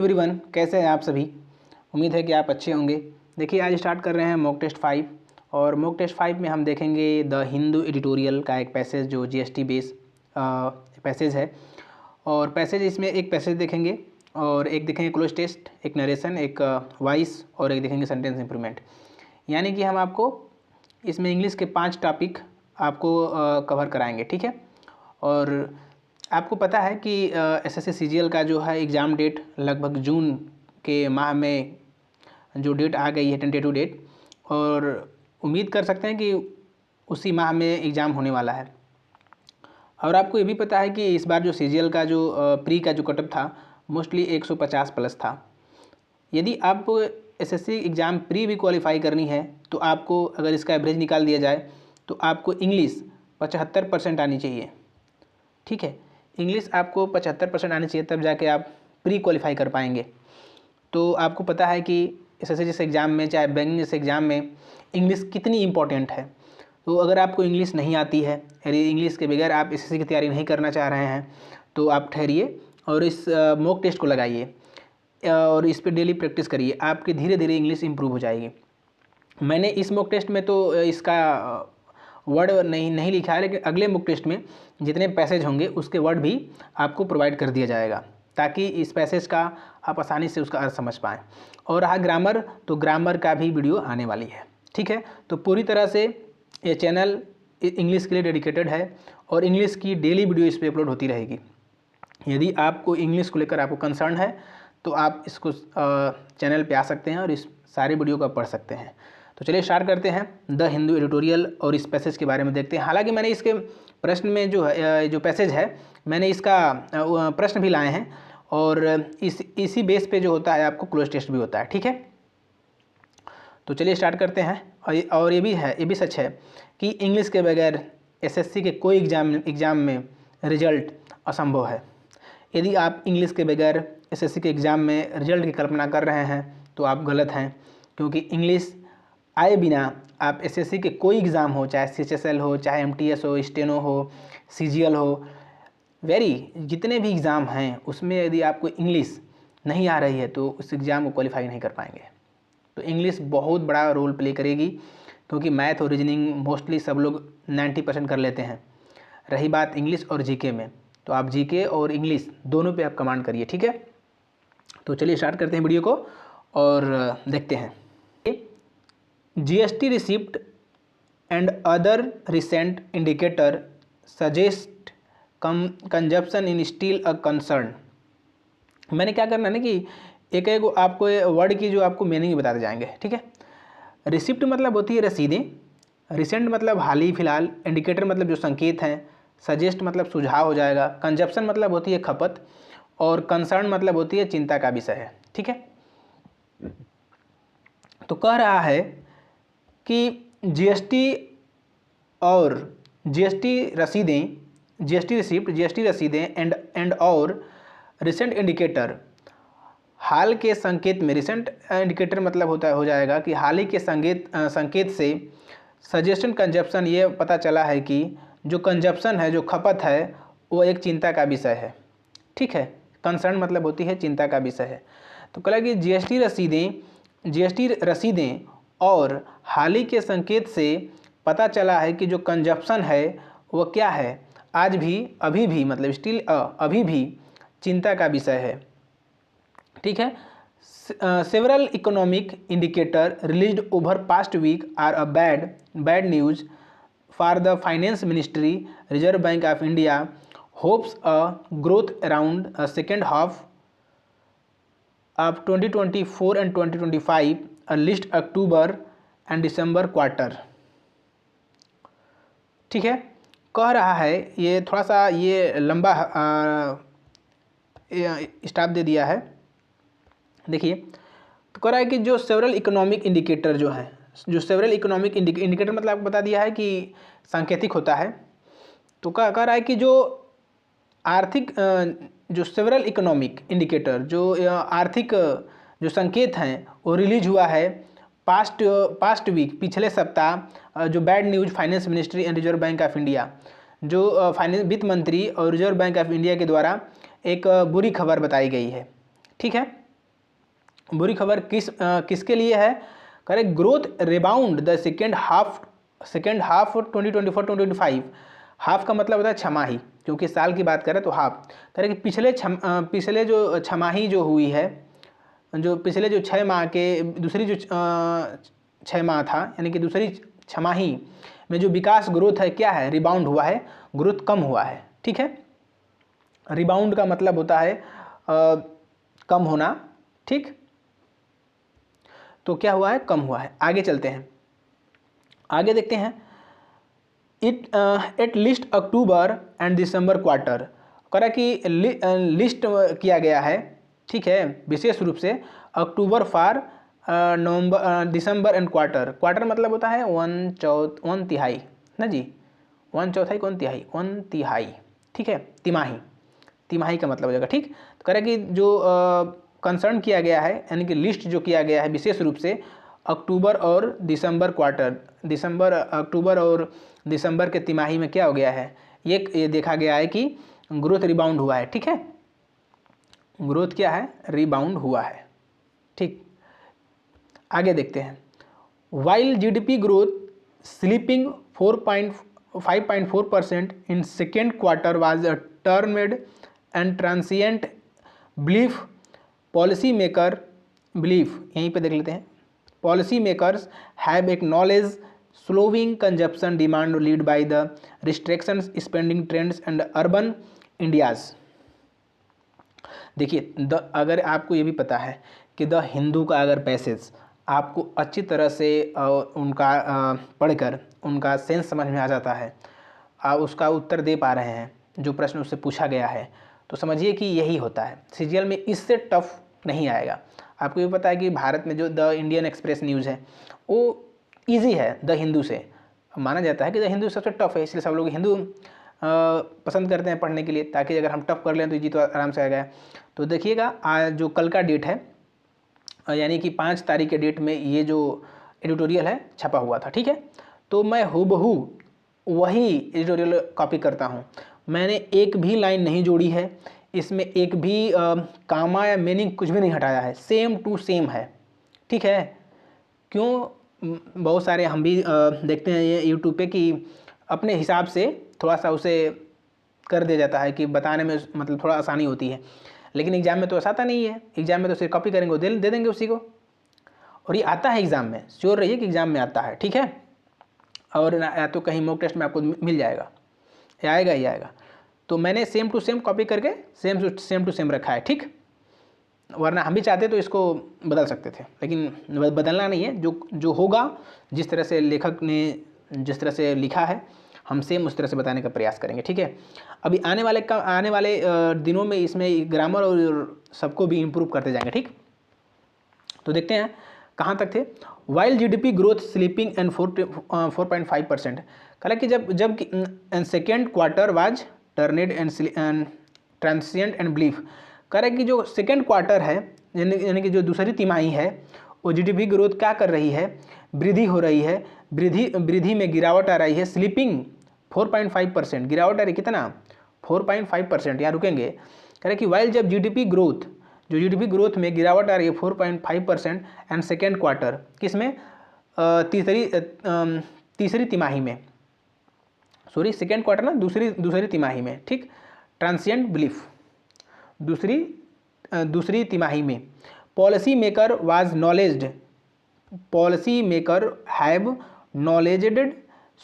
Everyone, कैसे हैं आप सभी। उम्मीद है कि आप अच्छे होंगे। देखिए, आज स्टार्ट कर रहे हैं मॉक टेस्ट 5 और मॉक टेस्ट 5 में हम देखेंगे द हिंदू एडिटोरियल का एक पैसेज जो जीएसटी बेस पैसेज है। और पैसेज इसमें एक पैसेज देखेंगे और एक देखेंगे क्लोज टेस्ट, एक नरेशन, एक वॉइस और एक देखेंगे सेंटेंस इंप्रूवमेंट। यानी कि हम आपको इसमें इंग्लिश के 5 टॉपिक आपको कवर कराएंगे, ठीक है। और आपको पता है कि एसएससी सीजीएल का जो है एग्ज़ाम डेट लगभग जून के माह में जो डेट आ गई है, टेंटेटिव डेट, और उम्मीद कर सकते हैं कि उसी माह में एग्ज़ाम होने वाला है। और आपको ये भी पता है कि इस बार जो सीजीएल का जो प्री का जो कटअप था मोस्टली 150 प्लस था। यदि आप एसएससी एग्ज़ाम प्री भी क्वालिफाई करनी है तो आपको अगर इसका एवरेज निकाल दिया जाए तो आपको इंग्लिश 75% आनी चाहिए, ठीक है। इंग्लिश आपको 75% आनी चाहिए, तब जाके आप प्री क्वालिफाई कर पाएंगे। तो आपको पता है कि एसएससी जैसे एग्ज़ाम में, चाहे बैंकिंग जैसे एग्ज़ाम में इंग्लिश कितनी इंपॉर्टेंट है। तो अगर आपको इंग्लिश नहीं आती है, यदि इंग्लिश के बगैर आप एसएससी की तैयारी नहीं करना चाह रहे हैं, तो आप ठहरिए और इस मॉक टेस्ट को लगाइए और इस पर डेली प्रैक्टिस करिए। आपकी धीरे धीरे इंग्लिश इंप्रूव हो जाएगी। मैंने इस मॉक टेस्ट में तो इसका वर्ड नहीं लिखा है, लेकिन अगले मॉक टेस्ट में जितने पैसेज होंगे उसके वर्ड भी आपको प्रोवाइड कर दिया जाएगा, ताकि इस पैसेज का आप आसानी से उसका अर्थ समझ पाएँ। और रहा ग्रामर, तो ग्रामर का भी वीडियो आने वाली है, ठीक है। तो पूरी तरह से ये चैनल इंग्लिश के लिए डेडिकेटेड है और इंग्लिश की डेली वीडियो इस पर अपलोड होती रहेगी। यदि आपको इंग्लिश को लेकर आपको कंसर्न है तो आप इसको चैनल पे आ सकते हैं और इस सारे वीडियो को आप पढ़ सकते हैं। तो चलिए स्टार्ट करते हैं द हिंदू एडिटोरियल और इस पैसेज के बारे में देखते हैं। हालांकि मैंने इसके प्रश्न में जो पैसेज है, मैंने इसका प्रश्न भी लाए हैं और इसी बेस पे जो होता है आपको क्लोज टेस्ट भी होता है, ठीक है। तो चलिए स्टार्ट करते हैं। और ये भी सच है कि इंग्लिश के बगैर एसएससी के कोई एग्ज़ाम में रिजल्ट असंभव है। यदि आप इंग्लिश के बगैर एसएससी के एग्ज़ाम में रिजल्ट की कल्पना कर रहे हैं तो आप गलत हैं, क्योंकि इंग्लिश आए बिना आप एसएससी के कोई एग्ज़ाम हो, चाहे सीएचएसएल हो, चाहे एमटीएस हो, स्टेनो हो, सीजीएल हो, जितने भी एग्ज़ाम हैं उसमें यदि आपको इंग्लिश नहीं आ रही है तो उस एग्ज़ाम को क्वालिफाई नहीं कर पाएंगे। तो इंग्लिश बहुत बड़ा रोल प्ले करेगी, क्योंकि मैथ और रीजनिंग मोस्टली सब लोग 90% कर लेते हैं। रही बात इंग्लिश और जीके में, तो आप जीके और इंग्लिश दोनों पे आप कमांड करिए, ठीक है। तो चलिए स्टार्ट करते हैं वीडियो को और देखते हैं। GST receipt and other recent indicator suggest consumption in still a concern. मैंने क्या करना है ना कि एक आपको वर्ड की जो आपको मीनिंग बताते जाएंगे, ठीक है। रिसिप्ट मतलब होती है रसीदें, रिसेंट मतलब हाल ही फिलहाल, इंडिकेटर मतलब जो संकेत हैं, सजेस्ट मतलब सुझाव हो जाएगा, कंजप्शन मतलब होती है खपत, और कंसर्न मतलब होती है चिंता का विषय है, ठीक है। तो कह रहा है कि जीएसटी और जीएसटी रसीदें, जीएसटी रिसिप्ट, जीएसटी रसीदें एंड और रिसेंट इंडिकेटर, हाल के संकेत में, रिसेंट इंडिकेटर मतलब हो जाएगा कि हाल ही के संकेत से सजेशन कंजप्शन, ये पता चला है कि जो कंजप्शन है, जो खपत है, वो एक चिंता का विषय है, ठीक है। कंसर्न मतलब होती है चिंता का विषय है। तो कहा कि जीएसटी रसीदें और हाल ही के संकेत से पता चला है कि जो कंजप्शन है वो क्या है, आज भी, अभी भी, मतलब स्टिल अभी भी चिंता का विषय है, ठीक है। Several economic indicator released over past week are a bad news for the finance ministry. Reserve bank of India hopes a growth around second half of 2024 and 2025, a list October and December quarter, ठीक है। कह रहा है, ये थोड़ा सा ये लंबा स्टाफ दे दिया है, देखिए। तो कह रहा है कि जो सेवरल इकोनॉमिक इंडिकेटर जो है, जो सेवरल इकोनॉमिक इंडिकेटर मतलब आपको बता दिया है कि सांकेतिक होता है। तो कह रहा है कि जो आर्थिक, जो सेवरल इकोनॉमिक इंडिकेटर, जो आर्थिक जो संकेत हैं वो रिलीज हुआ है पास्ट वीक, पिछले सप्ताह, जो bad news finance ministry and reserve bank of India, जो फाइनेंस वित्त मंत्री और रिजर्व बैंक ऑफ इंडिया के द्वारा एक बुरी खबर बताई गई है, ठीक है। बुरी खबर किसके लिए है? Correct, growth rebound the second half 2024-2025। Half का मतलब होता है छमाही, क्योंकि साल की बात करें तो हाफ। करेक्ट, पिछले जो छमाही जो हुई है, जो पिछले जो 6 माह के दूसरी जो 6 माह था, यानी कि दूसरी छमाही में जो विकास ग्रोथ है क्या है? रिबाउंड हुआ है, ग्रोथ कम हुआ है। ठीक है, रिबाउंड का मतलब होता है कम होना। ठीक, तो क्या हुआ है? कम हुआ है। आगे चलते हैं, आगे देखते हैं। At least October and December quarter, करा कि लिस्ट किया गया है। ठीक है, विशेष रूप से अक्टूबर for November December and quarter. Quarter मतलब होता है 1/4 ना जी, 1/4 कौन तिहाई, 1 तिहाई। ठीक है, तिमाही, तिमाही का मतलब हो जाएगा। ठीक, तो कह रहे कि जो कंसर्न किया गया है, यानी कि लिस्ट जो किया गया है विशेष रूप से अक्टूबर और दिसंबर क्वार्टर, अक्टूबर और दिसंबर के तिमाही में क्या हो गया है? ये देखा गया है कि ग्रोथ रिबाउंड हुआ है। ठीक है, ग्रोथ क्या है? रिबाउंड हुआ है। ठीक, आगे देखते हैं। While GDP growth sleeping 5.4% in second quarter was a termed and transient belief, policy maker belief, यहीं पे देख लेते हैं। Policy makers have acknowledge slowing consumption demand lead by the restrictions spending trends and urban India's. देखिए, अगर आपको ये भी पता है कि द हिंदू का अगर पैसेज आपको अच्छी तरह से उनका पढ़कर उनका सेंस समझ में आ जाता है, आप उसका उत्तर दे पा रहे हैं जो प्रश्न उससे पूछा गया है, तो समझिए कि यही होता है। सीजीएल में इससे टफ नहीं आएगा। आपको ये पता है कि भारत में जो द इंडियन एक्सप्रेस न्यूज़ है वो इजी है द हिंदू से। माना जाता है कि द हिंदू सबसे टफ है, इसलिए सब लोग हिंदू पसंद करते हैं पढ़ने के लिए, ताकि अगर हम टफ कर लें तो इजी तो आराम से आएगा। तो देखिएगा, आज जो कल का डेट है, यानी कि 5 तारीख के डेट में ये जो एडिटोरियल है छपा हुआ था। ठीक है, तो मैं हूबहू वही एडिटोरियल कॉपी करता हूँ। मैंने एक भी लाइन नहीं जोड़ी है, इसमें एक भी कामा या मीनिंग कुछ भी नहीं हटाया है, सेम टू सेम है। ठीक है, क्यों? बहुत सारे हम भी देखते हैं ये यूट्यूब पे कि अपने हिसाब से थोड़ा सा उसे कर दिया जाता है कि बताने में मतलब थोड़ा आसानी होती है, लेकिन एग्जाम में तो ऐसा आता नहीं है। एग्जाम में तो सिर्फ कॉपी करेंगे, दे देंगे उसी को, और ये आता है एग्जाम में, श्योर रहिए कि एग्जाम में आता है। ठीक है, और या तो कहीं मॉक टेस्ट में आपको मिल जाएगा, या आएगा ही आएगा। तो मैंने सेम टू सेम कॉपी करके सेम टू सेम रखा है। ठीक, वरना हम भी चाहते तो इसको बदल सकते थे, लेकिन बदलना नहीं है। जो होगा, जिस तरह से लेखक ने जिस तरह से लिखा है, हम सेम उस तरह से बताने का प्रयास करेंगे। ठीक है, अभी आने वाले दिनों में इसमें ग्रामर और सबको भी इम्प्रूव करते जाएंगे। ठीक, तो देखते हैं कहाँ तक थे। While GDP growth slipping and 4.5%। कहा कि जब second quarter was turned and transient and belief. कह रहा है कि जो सेकेंड क्वार्टर है, यानी कि जो दूसरी तिमाही है, वो जीडीपी ग्रोथ क्या कर रही है? वृद्धि हो रही है, वृद्धि में गिरावट आ रही है। स्लीपिंग 4.5%, गिरावट आ रही कितना? 4.5%। यहाँ रुकेंगे। कह रहे कि वाइल जब जीडीपी ग्रोथ में गिरावट आ रही है 4.5% एंड सेकेंड क्वार्टर, किसमें? तीसरी तिमाही में, सॉरी सेकेंड क्वार्टर ना, दूसरी तिमाही में। ठीक, ट्रांसिएंट बिलीफ दूसरी तिमाही में। Policy maker have acknowledged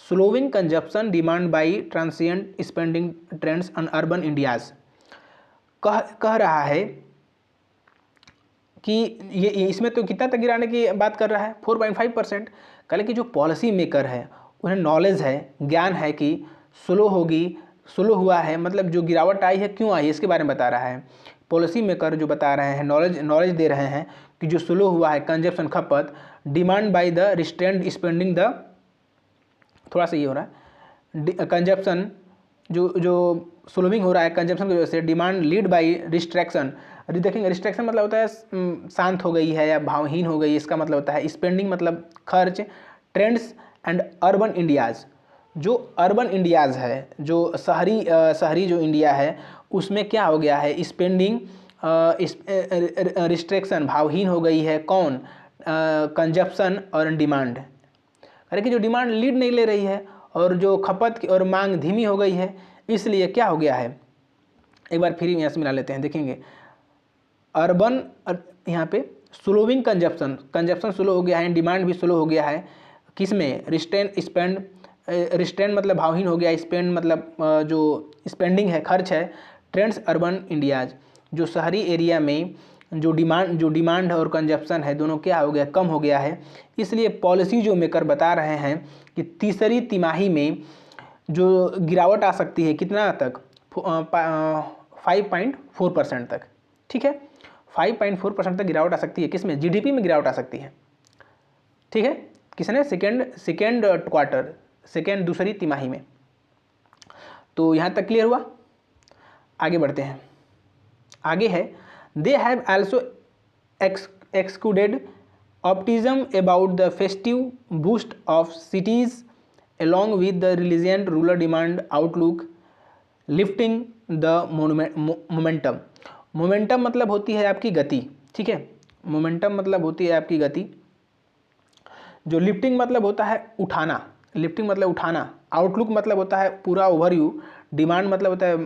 slowing consumption demand by transient spending trends on urban India's. कह रहा है कि ये इसमें तो कितना तक गिराने की बात कर रहा है? 4.5%। कल कि जो पॉलिसी मेकर है उन्हें नॉलेज है, ज्ञान है कि स्लो हुआ है, मतलब जो गिरावट आई है क्यों आई है, इसके बारे में बता रहा है। पॉलिसी मेकर जो बता रहे हैं, नॉलेज दे रहे हैं कि जो स्लो हुआ है कंजप्शन, खपत, demand by the restraint spending the, थोड़ा सा ये हो रहा है, कंजप्शन जो स्लोइंग हो रहा है कंजप्शन की वजह से, डिमांड लीड बाय रिस्ट्रैक्शन। देखेंगे रिस्ट्रैक्शन मतलब होता है शांत हो गई है या भावहीन हो गई, इसका मतलब होता है स्पेंडिंग मतलब खर्च, ट्रेंड्स एंड अर्बन इंडियाज़। जो अर्बन इंडियाज़ है, जो शहरी जो इंडिया है, उसमें क्या हो गया है? स्पेंडिंग रिस्ट्रिक्शन, भावहीन हो गई है। कौन? कंजप्शन और डिमांड। अरे कि जो डिमांड लीड नहीं ले रही है और जो खपत और मांग धीमी हो गई है, इसलिए क्या हो गया है, एक बार फिर यहाँ से मिला लेते हैं, देखेंगे। अर्बन यहाँ पे स्लोविंग कंजप्शन, कंजप्शन स्लो हो गया है, डिमांड भी स्लो हो गया है। किस में? रिस्ट्रेन मतलब भावहीन हो गया, स्पेंड मतलब जो स्पेंडिंग है, खर्च है। ट्रेंड्स अर्बन इंडियाज, जो शहरी एरिया में जो डिमांड और कंजप्शन है, दोनों क्या हो गया? कम हो गया है। इसलिए पॉलिसी जो मेकर बता रहे हैं कि तीसरी तिमाही में जो गिरावट आ सकती है, कितना तक? 5.4% तक। ठीक है, 5.4% तक गिरावट आ सकती है। किसमें? जीडीपी में गिरावट आ सकती है। ठीक है, किसने? सेकेंड क्वार्टर, दूसरी तिमाही में। तो यहाँ तक क्लियर हुआ? आगे बढ़ते हैं। आगे है, they have also excluded optimism about the festive boost of cities along with the resilient rural demand outlook lifting the momentum। Momentum मतलब होती है आपकी गति। ठीक है, मोमेंटम मतलब होती है आपकी गति। जो लिफ्टिंग मतलब होता है उठाना, लिफ्टिंग मतलब उठाना। आउटलुक मतलब होता है पूरा ओवरव्यू। डिमांड मतलब होता है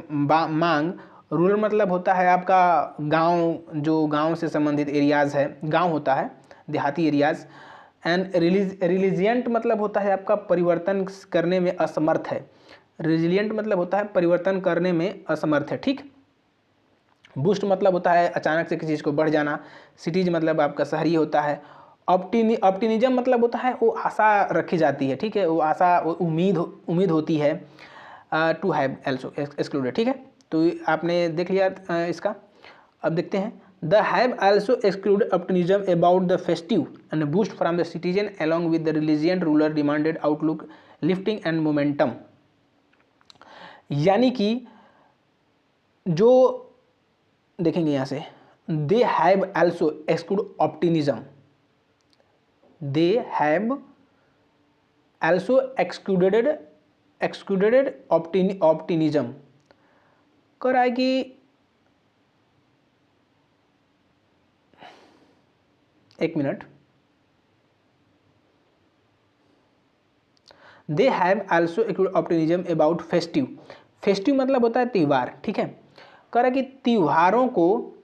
मांग। रूरल मतलब होता है आपका गांव, जो गांव से संबंधित एरियाज़ है, गांव होता है, देहाती एरियाज़। एंड रिलिजियंट मतलब होता है आपका परिवर्तन करने में असमर्थ है। रिजिलियंट मतलब होता है परिवर्तन करने में असमर्थ है। ठीक। बूस्ट मतलब होता है अचानक से किसी चीज़ को बढ़ जाना। सिटीज मतलब आपका शहरी होता है। ऑप्टिमिज्म मतलब होता है वो आशा रखी जाती है। ठीक है, वो आशा, उम्मीद होती है। To have also excluded. ठीक है, तो आपने देख लिया इसका। अब देखते हैं, The have also excluded optimism about the festive and boost from the citizen along with the resilient rural demanded outlook lifting and momentum। यानी कि जो देखेंगे यहाँ से, they have also excluded optimism, they have also excluded optimism। कर आए कि एक minute, they have also optimism about festive. Festive मतलब होता है त्यौहार। ठीक है, कह रहा कि त्योहारों को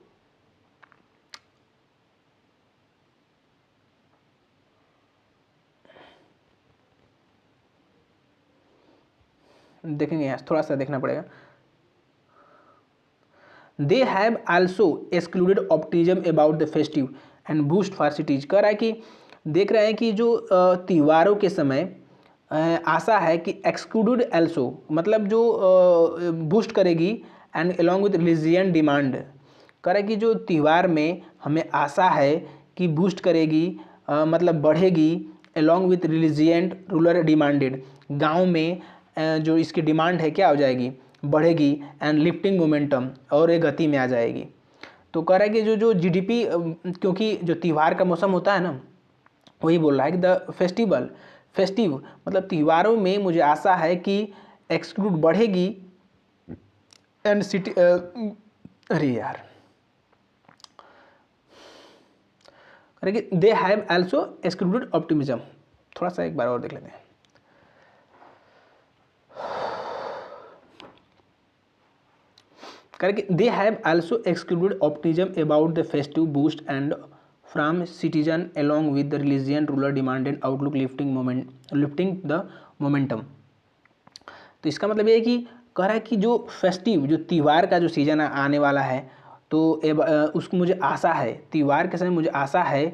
देखेंगे, यहाँ थोड़ा सा देखना पड़ेगा। दे have also excluded optimism about the festive and boost for cities. कह रहा है कि देख रहे हैं कि जो त्योहारों के समय आशा है कि एक्सक्लूडेड एल्सो मतलब जो बूस्ट करेगी and along with religion demand. कह रहा है कि जो त्यौहार में हमें आशा है कि बूस्ट करेगी, मतलब बढ़ेगी, अलॉन्ग विथ रिलिजियंट रूरल डिमांडेड। गांव में जो इसकी डिमांड है क्या हो जाएगी? बढ़ेगी। एंड लिफ्टिंग मोमेंटम, और एक गति में आ जाएगी। तो कह रहा है कि जो जीडीपी, क्योंकि जो त्यौहार का मौसम होता है ना, वही बोल रहा है कि द फेस्टिव मतलब त्योहारों में मुझे आशा है कि एक्सक्लूड बढ़ेगी एंड सिटी, अरे यार, दे हैव आल्सो एक्सक्लूडेड ऑप्टिमिज्म। थोड़ा सा एक बार और देख लेते हैं। करके दे have also excluded optimism about the festive boost and from citizen along with the religion ruler demanded outlook lifting the momentum। तो इसका मतलब ये है कि कह रहा है कि जो फेस्टिव, जो त्यौहार का जो सीजन आने वाला है, तो उसको मुझे आशा है, त्यौहार के समय मुझे आशा है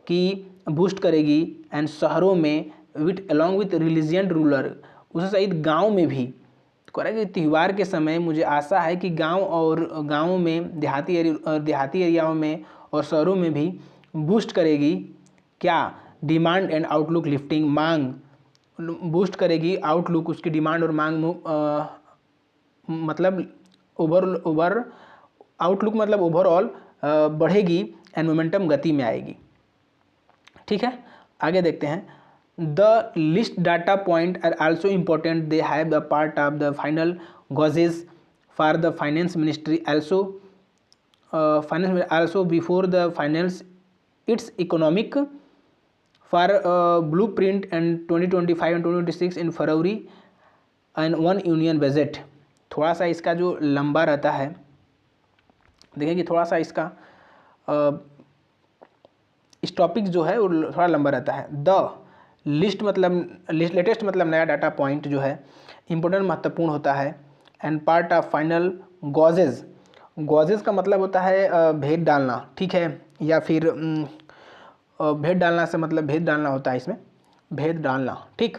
कि बूस्ट करेगी एंड शहरों में अलॉन्ग विथ रिलीजियन रूलर, उससे सहित गाँव में भी। कह रहा है कि त्यौहार के समय मुझे आशा है कि गाँव में देहाती एरियाओं में और शहरों में भी बूस्ट करेगी क्या? डिमांड एंड आउटलुक लिफ्टिंग, मांग बूस्ट करेगी, आउटलुक उसकी डिमांड और मांग मतलब आउटलुक मतलब ओवरऑल बढ़ेगी एंड मोमेंटम गति में आएगी। ठीक है, आगे देखते हैं। The list data point are also important, they have the part of the final gauges for the finance ministry also finance also before the finance it's economic for blueprint and 2025 and 2026 in February and one union budget. थोड़ा सा इसका जो लंबा रहता है, देखिए कि थोड़ा सा इसका इस टॉपिक जो है वो थोड़ा लंबा रहता है। द लिस्ट मतलब लेटेस्ट मतलब नया डाटा पॉइंट जो है इम्पोर्टेंट महत्वपूर्ण होता है। एंड पार्ट ऑफ फाइनल गॉजेज, गॉजेज का मतलब होता है भेद डालना, ठीक है, या फिर भेद डालना से मतलब भेद डालना होता है इसमें, भेद डालना, ठीक।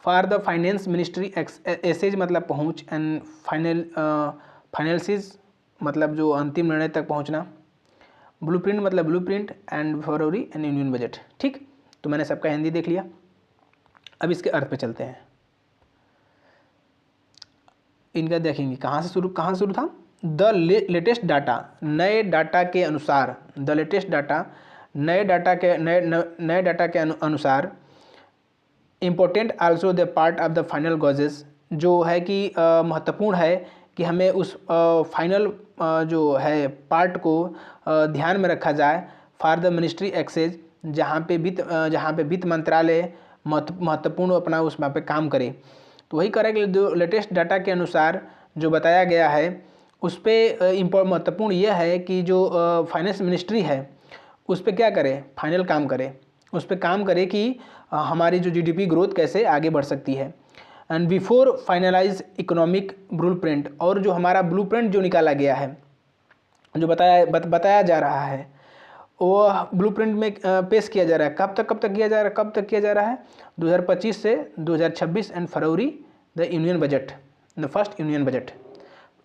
For the finance ministry assess मतलब पहुंच, एंड फाइनल्सिस मतलब जो अंतिम निर्णय तक पहुंचना, ब्लूप्रिंट मतलब blueprint, and February and union budget, ठीक। तो मैंने सबका हिंदी देख लिया, अब इसके अर्थ पे चलते हैं। इनका देखेंगे कहाँ से शुरू था। द लेटेस्ट डाटा, नए डाटा के अनुसार, द लेटेस्ट डाटा नए डाटा के अनुसार, important also the part of the final gauges, जो है कि महत्वपूर्ण है कि हमें उस फाइनल जो है पार्ट को ध्यान में रखा जाए। फॉर द मिनिस्ट्री एक्सेज, जहाँ पे वित्त मंत्रालय महत्वपूर्ण अपना उस पे काम करे। तो वही करें जो लेटेस्ट डाटा के अनुसार जो बताया गया है उस पर महत्वपूर्ण यह है कि जो फाइनेंस मिनिस्ट्री है उस पर क्या करे, फाइनल काम करे, उस पर काम करे कि हमारी जो जीडीपी ग्रोथ कैसे आगे बढ़ सकती है। And before finalise economic blueprint, और जो हमारा ब्लूप्रिंट जो निकाला गया है, जो बताया जा रहा है, वो ब्लूप्रिंट में पेश किया जा रहा है। कब तक किया जा रहा है 2025 से 2026 and February the union budget, the first union budget.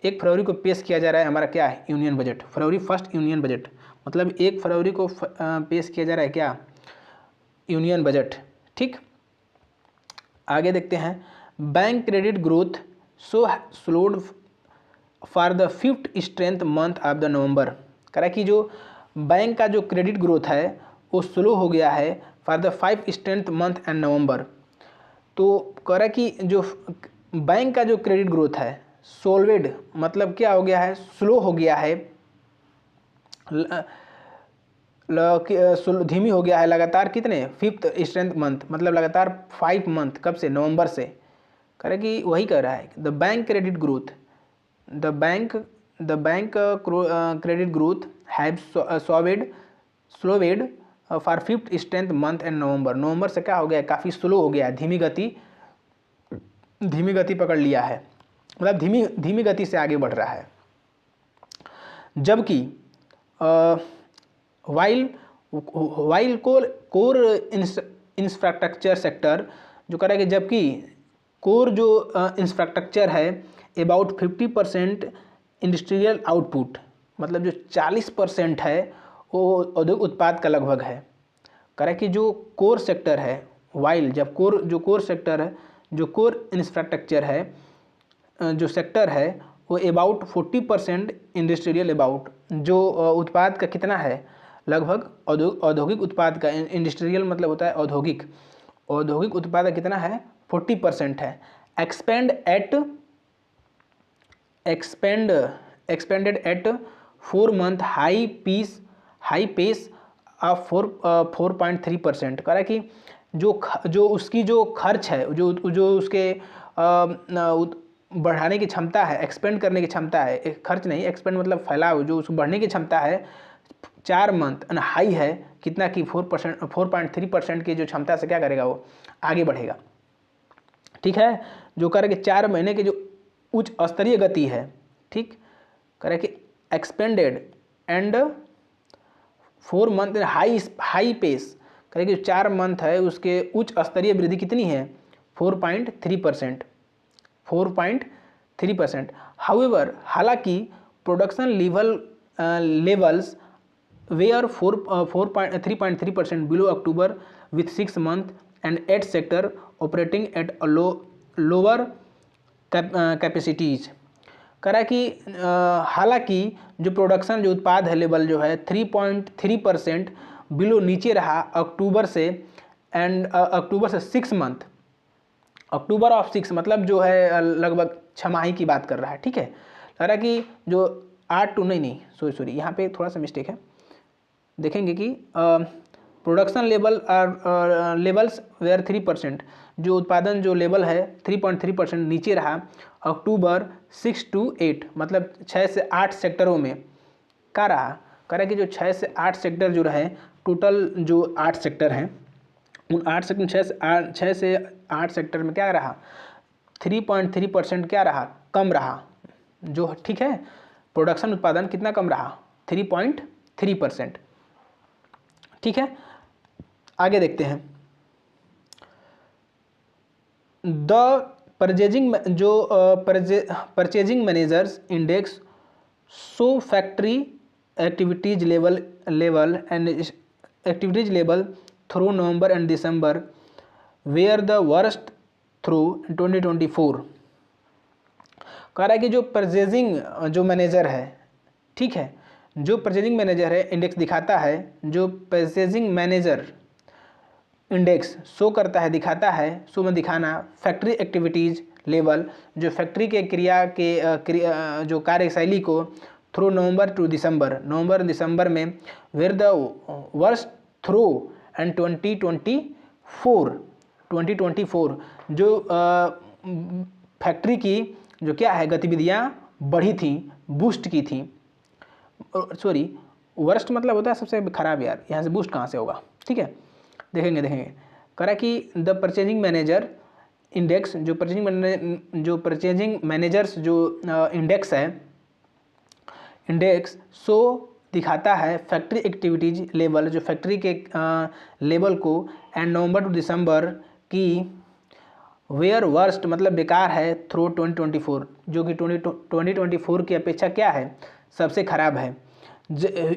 1 फरवरी को पेश किया जा रहा है हमारा क्या है, यूनियन बजट, फरवरी फर्स्ट यूनियन बजट, मतलब 1 फरवरी को पेश किया जा रहा है क्या, यूनियन बजट, ठीक। आगे देखते हैं। Bank credit growth so slowed for the 5th strength month of the नवंबर, करा कि जो बैंक का जो क्रेडिट ग्रोथ है वो स्लो हो गया है for the 5th strength month and नवंबर। तो करा कि जो बैंक का जो क्रेडिट ग्रोथ है सोलवेड मतलब क्या हो गया है, स्लो हो गया है, धीमी हो गया है लगातार, कितने 5th स्ट्रेंथ मंथ मतलब लगातार 5 मंथ, कब से, नवंबर से। करे कि वही कह रहा है the bank credit growth, the bank credit growth have slowed for 5th strength month and November से क्या हो गया, काफ़ी स्लो हो गया, धीमी गति पकड़ लिया है, मतलब धीमी गति से आगे बढ़ रहा है। जबकि वाइल कोर इंफ्रास्ट्रक्चर सेक्टर जो कह रहा है कि जबकि कोर जो इंफ्रास्ट्रक्चर है अबाउट 50% इंडस्ट्रियल आउटपुट, मतलब जो 40% है वो औद्योगिक उत्पाद का लगभग है। कह रहा है कि जो कोर सेक्टर है, वाइल जब कोर सेक्टर है, जो कोर इंफ्रास्ट्रक्चर है जो सेक्टर है वो अबाउट 40% इंडस्ट्रियल अबाउट, जो उत्पाद का कितना है, लगभग औद्योगिक उत्पाद का, इंडस्ट्रियल मतलब होता है औद्योगिक उत्पाद का कितना है, 40% है। Expanded at 4 month high pace of 4.3%। कह रहा है कि जो उसकी जो खर्च है, जो उसके बढ़ाने की क्षमता है, एक्सपेंड करने की क्षमता है, खर्च नहीं, एक्सपेंड मतलब फैलाव, जो उसको बढ़ने की क्षमता है 4 मंथ हाई है, कितना कि 4.3% की जो क्षमता से क्या करेगा, वो आगे बढ़ेगा, ठीक है। जो कह रहे कि 4 महीने की जो उच्च स्तरीय गति है, ठीक, कह रहे कि expanded and 4 month high pace, कह रहे कि 4 मंथ है उसके उच्च स्तरीय वृद्धि कितनी है, 4.3%। हाउएवर, हालांकि production levels were 3.3% below October with 6 month and 8 sector operating at lower capacities. कह रहा है कि हालांकि जो प्रोडक्शन जो उत्पाद है लेवल जो है 3.3% बिलो नीचे रहा अक्टूबर से, एंड अक्टूबर से 6 मंथ, अक्टूबर ऑफ 6 मतलब जो है लगभग 6 माही की बात कर रहा है, ठीक है। कह रहा है कि जो 8 टू नहीं सॉरी यहाँ पे थोड़ा सा मिस्टेक है। देखेंगे कि प्रोडक्शन लेवल्स वेयर 3%, जो उत्पादन जो लेवल है 3.3% नीचे रहा अक्टूबर 6 to 8, मतलब 6 से 8 सेक्टरों में क्या रहा, कह रहा है कि जो 6 से 8 सेक्टर जो रहे, टोटल जो 8 सेक्टर हैं उन 8 सेक्टर 6 से 8 सेक्टर में क्या रहा 3.3% क्या रहा, कम रहा, जो ठीक है प्रोडक्शन उत्पादन कितना कम रहा 3.3%। ठीक है, आगे देखते हैं। The purchasing managers index show factory activities level and activities level through November and December were the worst through 2024। कह रहा है कि जो परचेजिंग जो मैनेजर है, ठीक है, जो परचेजिंग मैनेजर है इंडेक्स दिखाता है, जो परचेजिंग मैनेजर इंडेक्स शो करता है, दिखाता है, शो में दिखाना फैक्ट्री एक्टिविटीज़ लेवल, जो फैक्ट्री के जो कार्यशैली को थ्रू नवंबर टू दिसंबर, नवंबर दिसंबर में were the worst through and 2024 जो फैक्ट्री की जो क्या है गतिविधियाँ बढ़ी थी, बूस्ट की थी, सॉरी वर्स्ट मतलब होता है सबसे खराब यार, यहाँ से बूस्ट कहाँ से होगा, ठीक है देखेंगे। कह रहा कि द परचेजिंग मैनेजर इंडेक्स, जो परचेजिंग मैनेजर्स जो इंडेक्स है, इंडेक्स शो दिखाता है फैक्ट्री एक्टिविटीज लेवल, जो फैक्ट्री के लेवल को एंड नवंबर टू दिसंबर की वेयर वर्स्ट मतलब बेकार है थ्रू 2024, जो कि 2024 की अपेक्षा क्या है सबसे खराब है।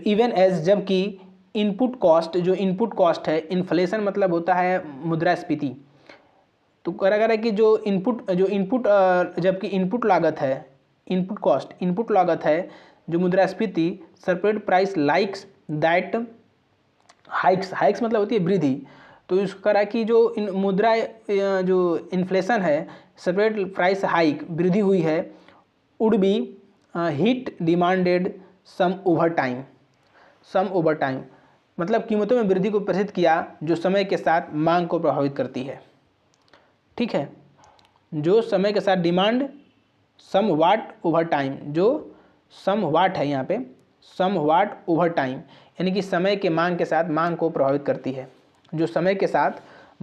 इवन एज जबकि इनपुट कॉस्ट, जो इनपुट कॉस्ट है, इन्फ्लेशन मतलब होता है मुद्रास्फीति, तो कह रहा है कि जो इनपुट जबकि इनपुट लागत है, इनपुट कॉस्ट इनपुट लागत है, जो मुद्रास्फीति separate price likes that hikes मतलब होती है वृद्धि, तो इसको कह रहा है कि जो मुद्रा जो इन्फ्लेशन है सेपरेट प्राइस हाइक वृद्धि हुई है, would be hit demanded some over time, मतलब कीमतों में वृद्धि को प्रभावित किया जो समय के साथ मांग को प्रभावित करती है। ठीक है, जो समय के साथ डिमांड सम वाट ओवर टाइम, जो सम वाट है यहाँ पे सम वाट ओवर टाइम, यानी कि समय के मांग के साथ मांग को प्रभावित करती है, जो समय के साथ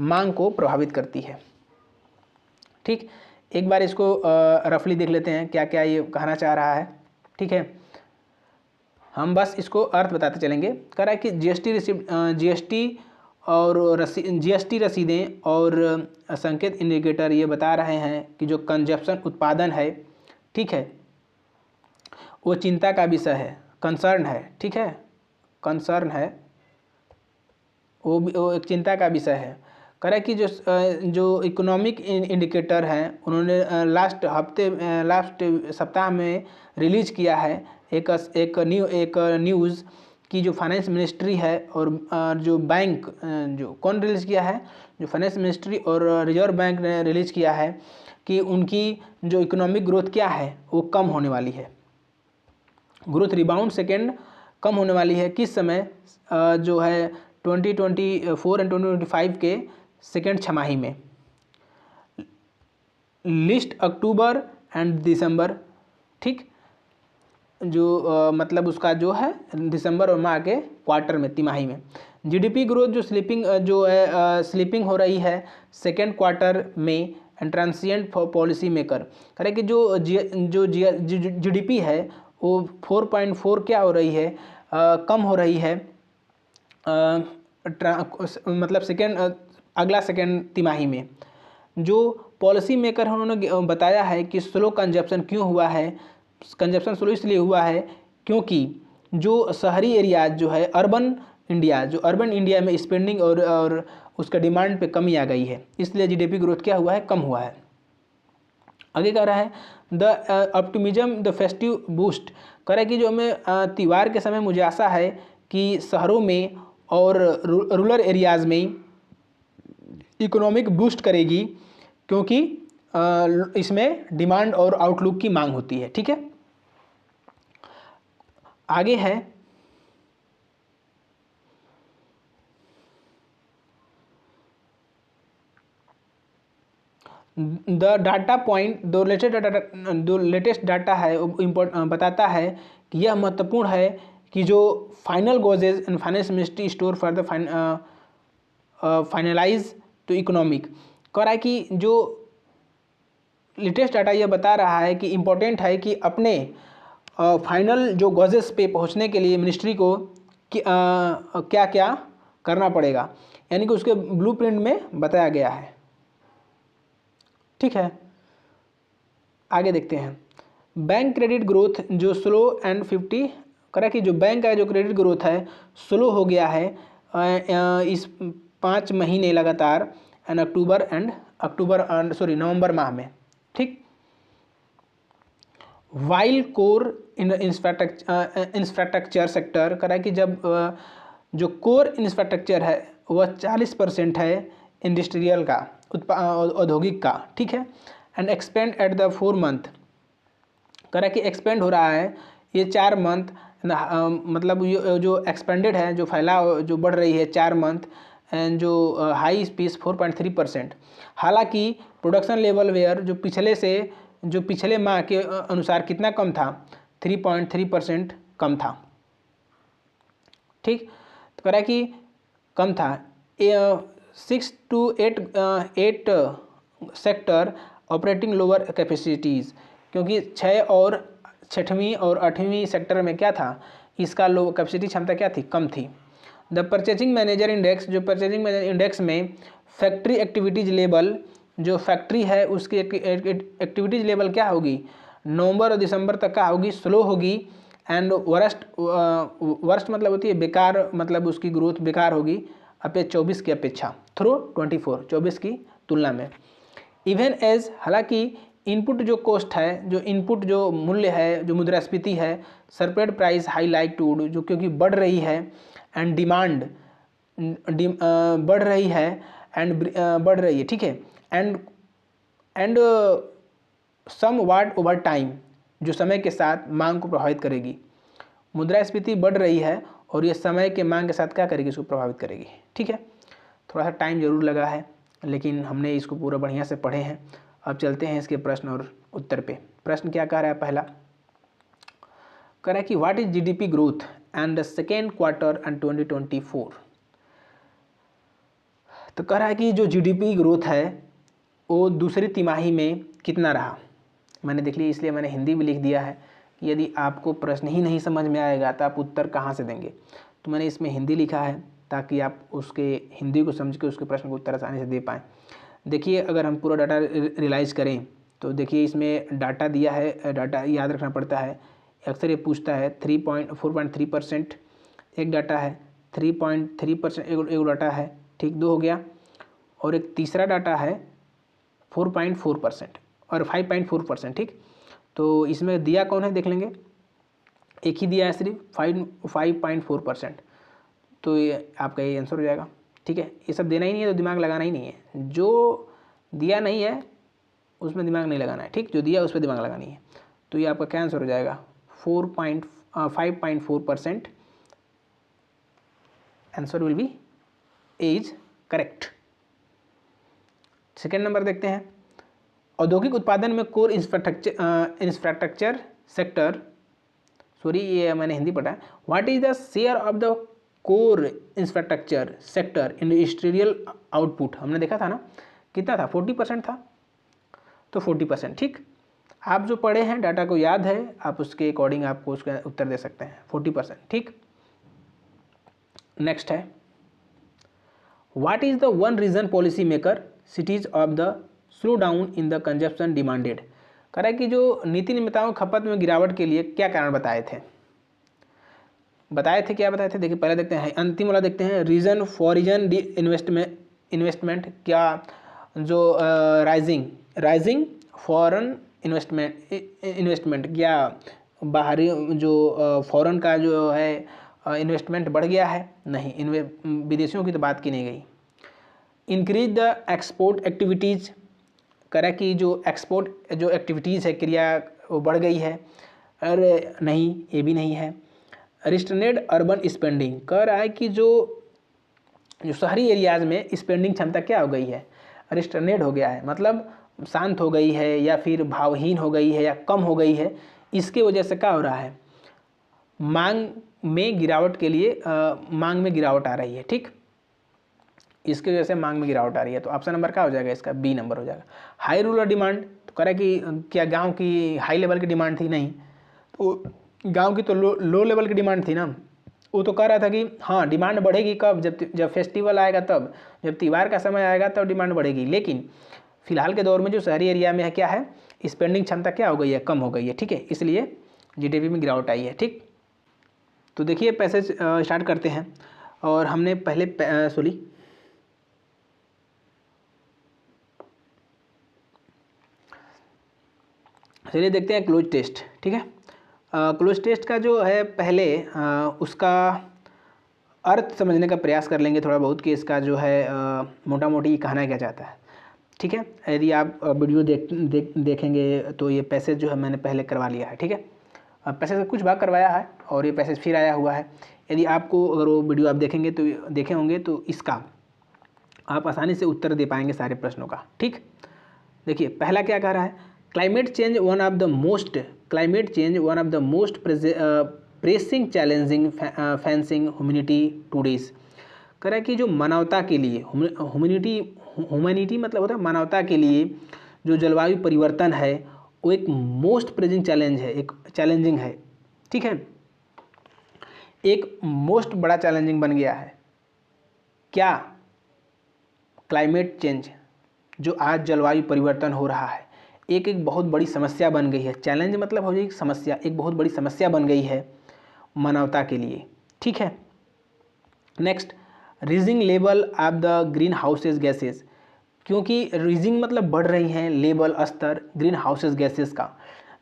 मांग को प्रभावित करती है। ठीक, एक बार इसको रफली देख लेते हैं क्या क्या ये कहना चाह रहा है। ठीक है, हम बस इसको अर्थ बताते चलेंगे। कह रहा है कि जीएसटी रसीदें और संकेत इंडिकेटर ये बता रहे हैं कि जो कंजप्शन उत्पादन है, ठीक है, वो चिंता का विषय है, कंसर्न है। ठीक है, कंसर्न है, वो एक चिंता का विषय है। कह रहा है कि जो इकोनॉमिक इंडिकेटर हैं उन्होंने लास्ट सप्ताह में रिलीज किया है एक न्यूज़ की, जो फाइनेंस मिनिस्ट्री है और जो बैंक जो कौन रिलीज़ किया है, जो फाइनेंस मिनिस्ट्री और रिजर्व बैंक ने रिलीज़ किया है कि उनकी जो इकोनॉमिक ग्रोथ क्या है वो कम होने वाली है, ग्रोथ रिबाउंड सेकेंड कम होने वाली है। किस समय जो है 2024 एंड 2025 के सेकेंड छमाही में, लिस्ट अक्टूबर एंड दिसंबर। ठीक, जो मतलब उसका जो है दिसंबर और माह के क्वार्टर में, तिमाही में जीडीपी ग्रोथ जो स्लीपिंग हो रही है सेकेंड क्वार्टर में एंड ट्रांसिएंट पॉलिसी मेकर। कह रहे कि जो जीडीपी है वो 4.4 क्या हो रही है, कम हो रही है, मतलब अगला सेकेंड तिमाही में। जो पॉलिसी मेकर हैं उन्होंने बताया है कि स्लो कंजप्शन क्यों हुआ है, कंजप्शन स्लो इसलिए हुआ है क्योंकि जो शहरी एरिया जो है अर्बन इंडिया में स्पेंडिंग और उसका डिमांड पे कमी आ गई है, इसलिए जीडीपी ग्रोथ क्या हुआ है, कम हुआ है। आगे कह रहा है the optimism the festive boost. कह रहा है कि जो हमें त्यौहार के समय मुझे आशा है कि शहरों में और रूरल एरियाज़ में इकोनॉमिक बूस्ट करेगी, क्योंकि इसमें डिमांड और आउटलुक की मांग होती है। ठीक है, आगे है द डाटा पॉइंट, दो लेटेस्ट डाटा है बताता है कि यह महत्वपूर्ण है कि जो final gauges and finance ministry store for the finalise to economic. कह रहा है कि जो लेटेस्ट डाटा यह बता रहा है कि इम्पोर्टेंट है कि अपने फाइनल जो गॉजेस पे पहुंचने के लिए मिनिस्ट्री को क्या क्या करना पड़ेगा, यानी कि उसके ब्लूप्रिंट में बताया गया है। ठीक है, आगे देखते हैं। बैंक क्रेडिट ग्रोथ जो स्लो एंड 50 करा कि जो बैंक का जो क्रेडिट ग्रोथ है स्लो हो गया है इस 5 महीने लगातार एंड नवंबर माह में। ठीक, वाइल कोर इंफ्रास्ट्रक्चर सेक्टर करा कि जब जो कोर इंफ्रास्ट्रक्चर है वह 40% है इंडस्ट्रियल का, औद्योगिक का। ठीक है, and expand at the 4 month करा कि एक्सपेंड हो रहा है ये 4 मंथ, मतलब ये जो एक्सपेंडेड है, जो फैलाव जो बढ़ रही है 4 मंथ एंड जो हाई स्पीड 4.3%। हालांकि प्रोडक्शन लेवल वेयर जो पिछले माह के अनुसार कितना कम था, 3.3% कम था। ठीक, तो कह रहा है कि कम था। 6 to 8 sector operating lower capacities, क्योंकि 6वीं और 8वीं सेक्टर में क्या था, इसका लो कैपेसिटी क्षमता क्या थी, कम थी। द परचेजिंग मैनेजर इंडेक्स, जो परचेजिंग मैनेजर इंडेक्स में फैक्ट्री एक्टिविटीज लेवल, जो फैक्ट्री है उसकी एक्टिविटीज लेवल क्या होगी, नवंबर और दिसंबर तक का होगी, स्लो होगी। एंड वर्स्ट मतलब होती है बेकार, मतलब उसकी ग्रोथ बेकार होगी 24 की अपेक्षा, थ्रू 24 की तुलना में। इवन एज, हालांकि इनपुट जो कॉस्ट है, जो इनपुट जो मूल्य है, जो मुद्रास्फीति है, सरप्रेड प्राइस हाई लाइक टू, जो क्योंकि बढ़ रही है एंड डिमांड बढ़ रही है बढ़ रही है। ठीक है, and somewhat over time, जो समय के साथ मांग को प्रभावित करेगी। मुद्रास्फीति बढ़ रही है और ये समय के मांग के साथ क्या करेगी, इसको प्रभावित करेगी। ठीक है, थोड़ा सा टाइम जरूर लगा है, लेकिन हमने इसको पूरा बढ़िया से पढ़े हैं। अब चलते हैं इसके प्रश्न और उत्तर पे। प्रश्न क्या कह रहा है, पहला कह रहा है कि what is GDP growth and the second quarter and 2024। तो कह रहा है कि जो जीडीपी ग्रोथ है वो दूसरी तिमाही में कितना रहा। मैंने देख लिया, इसलिए मैंने हिंदी भी लिख दिया है कि यदि आपको प्रश्न ही नहीं समझ में आएगा तो आप उत्तर कहाँ से देंगे। तो मैंने इसमें हिंदी लिखा है ताकि आप उसके हिंदी को समझ के उसके प्रश्न को उत्तर आसानी से दे पाएँ। देखिए, अगर हम पूरा डाटा रियलाइज करें तो देखिए इसमें डाटा दिया है, डाटा याद रखना पड़ता है। अक्सर ये पूछता है 4.3% एक डाटा है, 3.3% एक डाटा है। ठीक, 2 हो गया। और एक तीसरा डाटा है 4.4% और 5.4%। ठीक, तो इसमें दिया कौन है देख लेंगे, एक ही दिया है सिर्फ 5.4%। तो ये आपका ये आंसर हो जाएगा। ठीक है, ये सब देना ही नहीं है तो दिमाग लगाना ही नहीं है, जो दिया नहीं है उसमें दिमाग नहीं लगाना है। ठीक, जो दिया उस पर दिमाग लगानी है। तो ये आपका क्या आंसर हो जाएगा, 5.4%। Answer will be is correct. Second number देखते हैं, औद्योगिक उत्पादन में कोर इंफ्रास्ट्रक्चर सेक्टर, सॉरी ये मैंने हिंदी पढ़ा है। What is the share of the core infrastructure sector industrial output, हमने देखा था ना कितना था, 40% था। तो 40%। ठीक, आप जो पढ़े हैं डाटा को याद है, आप उसके अकॉर्डिंग आपको उसका उत्तर दे सकते हैं, 40%। ठीक, नेक्स्ट है, what is the one reason policy maker cities of the slow down in the consumption demanded. कह रहा है कि जो नीति निर्माताओं खपत में गिरावट के लिए क्या कारण बताए थे, क्या बताए थे। देखिए पहले देखते हैं, अंतिम वाला देखते हैं, रीजन फॉरिजन इन्वेस्टमेंट क्या, जो राइजिंग फॉरेन इन्वेस्टमेंट क्या बाहरी जो फॉरेन का जो है इन्वेस्टमेंट बढ़ गया है, नहीं, विदेशियों की तो बात की नहीं गई। इंक्रीज द एक्सपोर्ट एक्टिविटीज़, करा कि जो एक्सपोर्ट जो एक्टिविटीज़ है, क्रिया वो बढ़ गई है, अरे नहीं, ये भी नहीं है। रिस्ट्रेनेड अर्बन स्पेंडिंग, कह रहा है कि जो शहरी एरियाज में स्पेंडिंग क्षमता क्या हो गई है, रिस्ट्रेनेड हो गया है, मतलब शांत हो गई है या फिर भावहीन हो गई है या कम हो गई है। इसके वजह से क्या हो रहा है, मांग में गिरावट के लिए मांग में गिरावट आ रही है। ठीक, इसकी वजह से मांग में गिरावट आ रही है। तो ऑप्शन नंबर क्या हो जाएगा इसका, बी नंबर हो जाएगा। हाई रूरल डिमांड, तो कह रहा है कि क्या गांव की हाई लेवल की डिमांड थी, नहीं, तो गांव की तो लो लेवल की डिमांड थी ना। वो तो कह रहा था कि हाँ डिमांड बढ़ेगी कब, जब फेस्टिवल आएगा तब, जब त्यौहार का समय आएगा तब डिमांड बढ़ेगी। लेकिन फिलहाल के दौर में जो शहरी एरिया में है क्या है, स्पेंडिंग क्षमता क्या हो गई है, कम हो गई है। ठीक है, इसलिए जीडीपी में गिरावट आई है। ठीक, तो देखिए पैसेज स्टार्ट करते हैं। और हमने पहले चलिए देखते हैं क्लोज टेस्ट। ठीक है, क्लोज टेस्ट का जो है पहले उसका अर्थ समझने का प्रयास कर लेंगे थोड़ा बहुत, कि इसका जो है मोटा मोटी कहना क्या चाहता है। ठीक है, यदि आप वीडियो देखेंगे तो ये पैसेज जो है मैंने पहले करवा लिया है। ठीक है, पैसेज का कुछ भाग करवाया है और ये पैसेज फिर आया हुआ है। यदि आपको अगर वो वीडियो आप देखेंगे तो देखे होंगे तो इसका आप आसानी से उत्तर दे पाएंगे सारे प्रश्नों का। ठीक, देखिए पहला क्या कह रहा है, climate change one of the most pressing challenging fencing humanity today's. कह रहा है कि जो मानवता के लिए ह्यूमैनिटी मतलब होता है मानवता के लिए जो जलवायु परिवर्तन है वो एक मोस्ट प्रेजेंट चैलेंज है, एक चैलेंजिंग है। ठीक है, एक मोस्ट बड़ा चैलेंजिंग बन गया है। क्या, क्लाइमेट चेंज, जो आज जलवायु परिवर्तन हो रहा है, एक बहुत बड़ी समस्या बन गई है। चैलेंज मतलब हो जाएगी समस्या, एक बहुत बड़ी समस्या बन गई है मानवता के लिए। ठीक है, next, rising level of the green houses gases, क्योंकि रीजिंग मतलब बढ़ रही हैं, लेवल स्तर ग्रीन हाउसेज गैसेज का,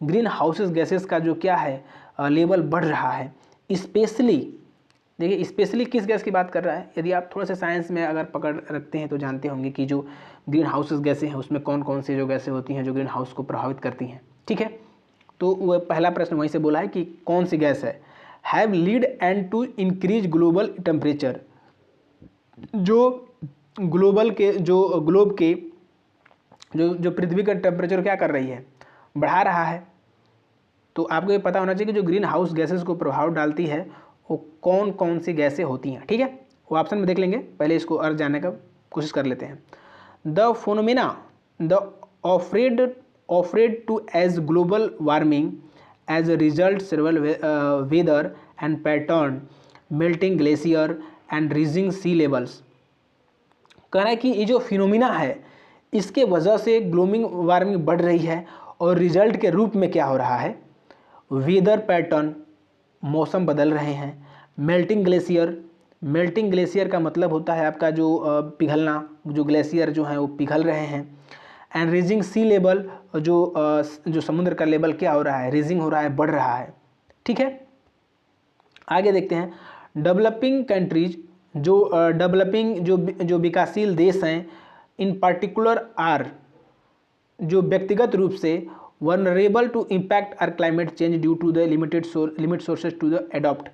ग्रीन हाउसेज गैसेज का जो क्या है लेवल बढ़ रहा है। स्पेशली देखिए, स्पेशली किस गैस की बात कर रहा है, यदि आप थोड़ा सा साइंस में अगर पकड़ रखते हैं तो जानते होंगे कि जो ग्रीन हाउसेज गैसें हैं उसमें कौन कौन सी जो गैसें होती हैं जो ग्रीन हाउस को प्रभावित करती हैं। ठीक है, तो वह पहला प्रश्न वहीं से बोला है कि कौन सी गैस है। Have lead and to increase global temperature, जो ग्लोब के जो पृथ्वी का टेम्परेचर क्या कर रही है, बढ़ा रहा है। तो आपको ये पता होना चाहिए कि जो ग्रीन हाउस गैसेस को प्रभाव डालती है वो कौन कौन सी गैसें होती हैं। ठीक है, वो ऑप्शन में देख लेंगे, पहले इसको अर्थ जानने का कोशिश कर लेते हैं। The phenomena the offered to as global warming as a result several weather and pattern, melting glacier and rising sea levels. कह रहा है कि ये जो फिनोमिना है इसके वजह से ग्लोबल वार्मिंग बढ़ रही है और रिजल्ट के रूप में क्या हो रहा है, वेदर पैटर्न, मौसम बदल रहे हैं, मेल्टिंग ग्लेशियर का मतलब होता है आपका जो पिघलना, जो ग्लेशियर जो है वो पिघल रहे हैं, एंड रीजिंग सी लेवल, जो समुद्र का लेवल क्या हो रहा है, रीजिंग हो रहा है, बढ़ रहा है। ठीक है, आगे देखते हैं। डेवलपिंग कंट्रीज, जो विकासशील देश हैं, इन पर्टिकुलर आर, जो व्यक्तिगत रूप से vulnerable to impact are climate change due to the limit sources to the adopt.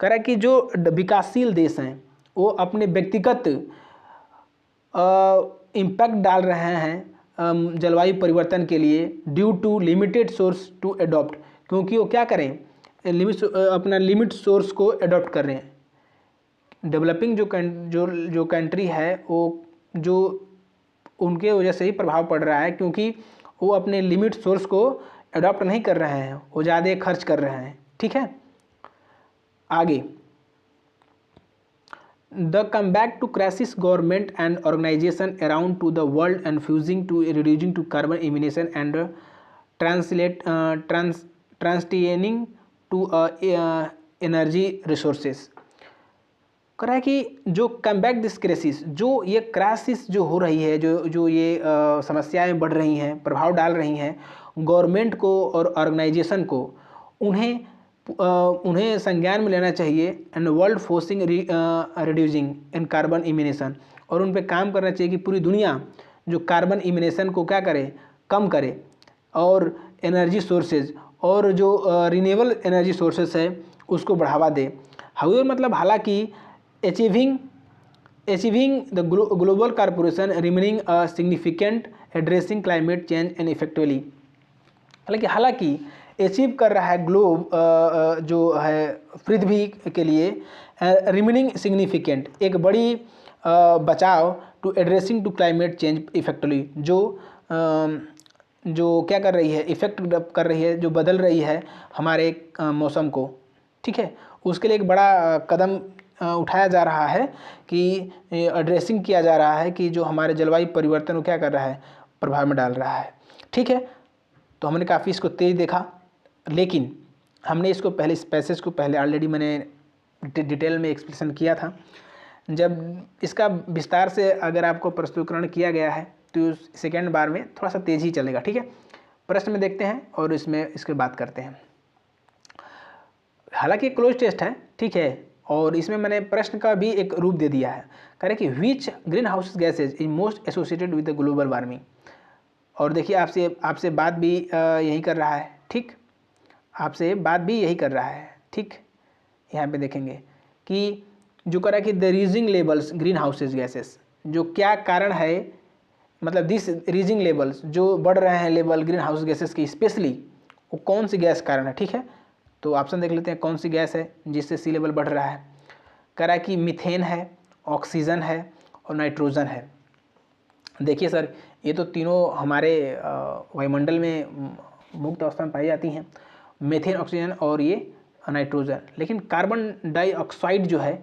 कह रहा है कि जो विकासशील देश हैं वो अपने व्यक्तिगत इम्पैक्ट डाल रहे हैं जलवायु परिवर्तन के लिए, due to limited source to adopt, क्योंकि वो क्या करें, अपना लिमिट सोर्स को एडॉप्ट कर रहे हैं। डेवलपिंग जो कंट्री है वो जो उनके वजह से ही प्रभाव पड़ रहा है, क्योंकि वो अपने लिमिट सोर्स को अडॉप्ट नहीं कर रहे हैं, वो ज़्यादा खर्च कर रहे हैं। ठीक है, आगे, the comeback to crisis government and organisation around to the world and fusing to reducing to carbon emission and transitioning to energy resources. कह रहा है कि जो कमबैक दिस क्राइसिस, जो ये क्राइसिस जो हो रही है, जो ये समस्याएं बढ़ रही हैं, प्रभाव डाल रही हैं गवर्नमेंट को और ऑर्गेनाइजेशन को, उन्हें संज्ञान में लेना चाहिए, and world forcing reducing in carbon emission, और उन पे काम करना चाहिए कि पूरी दुनिया जो कार्बन इमिनेशन को क्या करे, कम करे, और एनर्जी सोर्सेज, और जो रिन्यूएबल एनर्जी सोर्सेज है उसको बढ़ावा दे। हाउएवर मतलब हालांकि achieving the global corporation remaining a significant addressing climate change and effectively, हालांकि अचीव कर रहा है ग्लोब जो है पृथ्वी के लिए रिमेनिंग सिग्निफिकेंट एक बड़ी बचाव to addressing to climate change effectively, जो क्या कर रही है, इफेक्ट कर रही है, जो बदल रही है हमारे मौसम को, ठीक है, उसके लिए एक बड़ा कदम उठाया जा रहा है कि एड्रेसिंग किया जा रहा है कि जो हमारे जलवायु परिवर्तन को क्या कर रहा है, प्रभाव में डाल रहा है। ठीक है, तो हमने काफ़ी इसको तेज देखा, लेकिन हमने इसको पहले इस पैसेज को पहले ऑलरेडी मैंने डिटेल में एक्सप्लेनेशन किया था। जब इसका विस्तार से अगर आपको प्रस्तुतिकरण किया गया है तो सेकेंड बार में थोड़ा सा तेज़ ही चलेगा। ठीक है, प्रश्न में देखते हैं और इसके बात करते हैं। हालांकि क्लोज टेस्ट है, ठीक है, और इसमें मैंने प्रश्न का भी एक रूप दे दिया है। कह रहे कि विच green house gases is most associated with the global warming, और देखिए आपसे बात भी यही कर रहा है। ठीक, आपसे बात भी यही कर रहा है। ठीक, यहाँ पे देखेंगे कि जो कह रहा है कि the rising levels green houses gases, जो क्या कारण है, मतलब दिस रीजिंग लेवल्स जो बढ़ रहे हैं लेवल ग्रीन हाउस गैसेस की, स्पेशली वो कौन सी गैस कारण है। ठीक है, तो ऑप्शन देख लेते हैं कौन सी गैस है जिससे सी लेवल बढ़ रहा है। कह रहा है कि मीथेन है, ऑक्सीजन है और नाइट्रोजन है। देखिए सर, ये तो तीनों हमारे वायुमंडल में मुक्त अवस्था में पाई जाती हैं, मीथेन, ऑक्सीजन और ये नाइट्रोजन। लेकिन कार्बन डाइऑक्साइड जो है,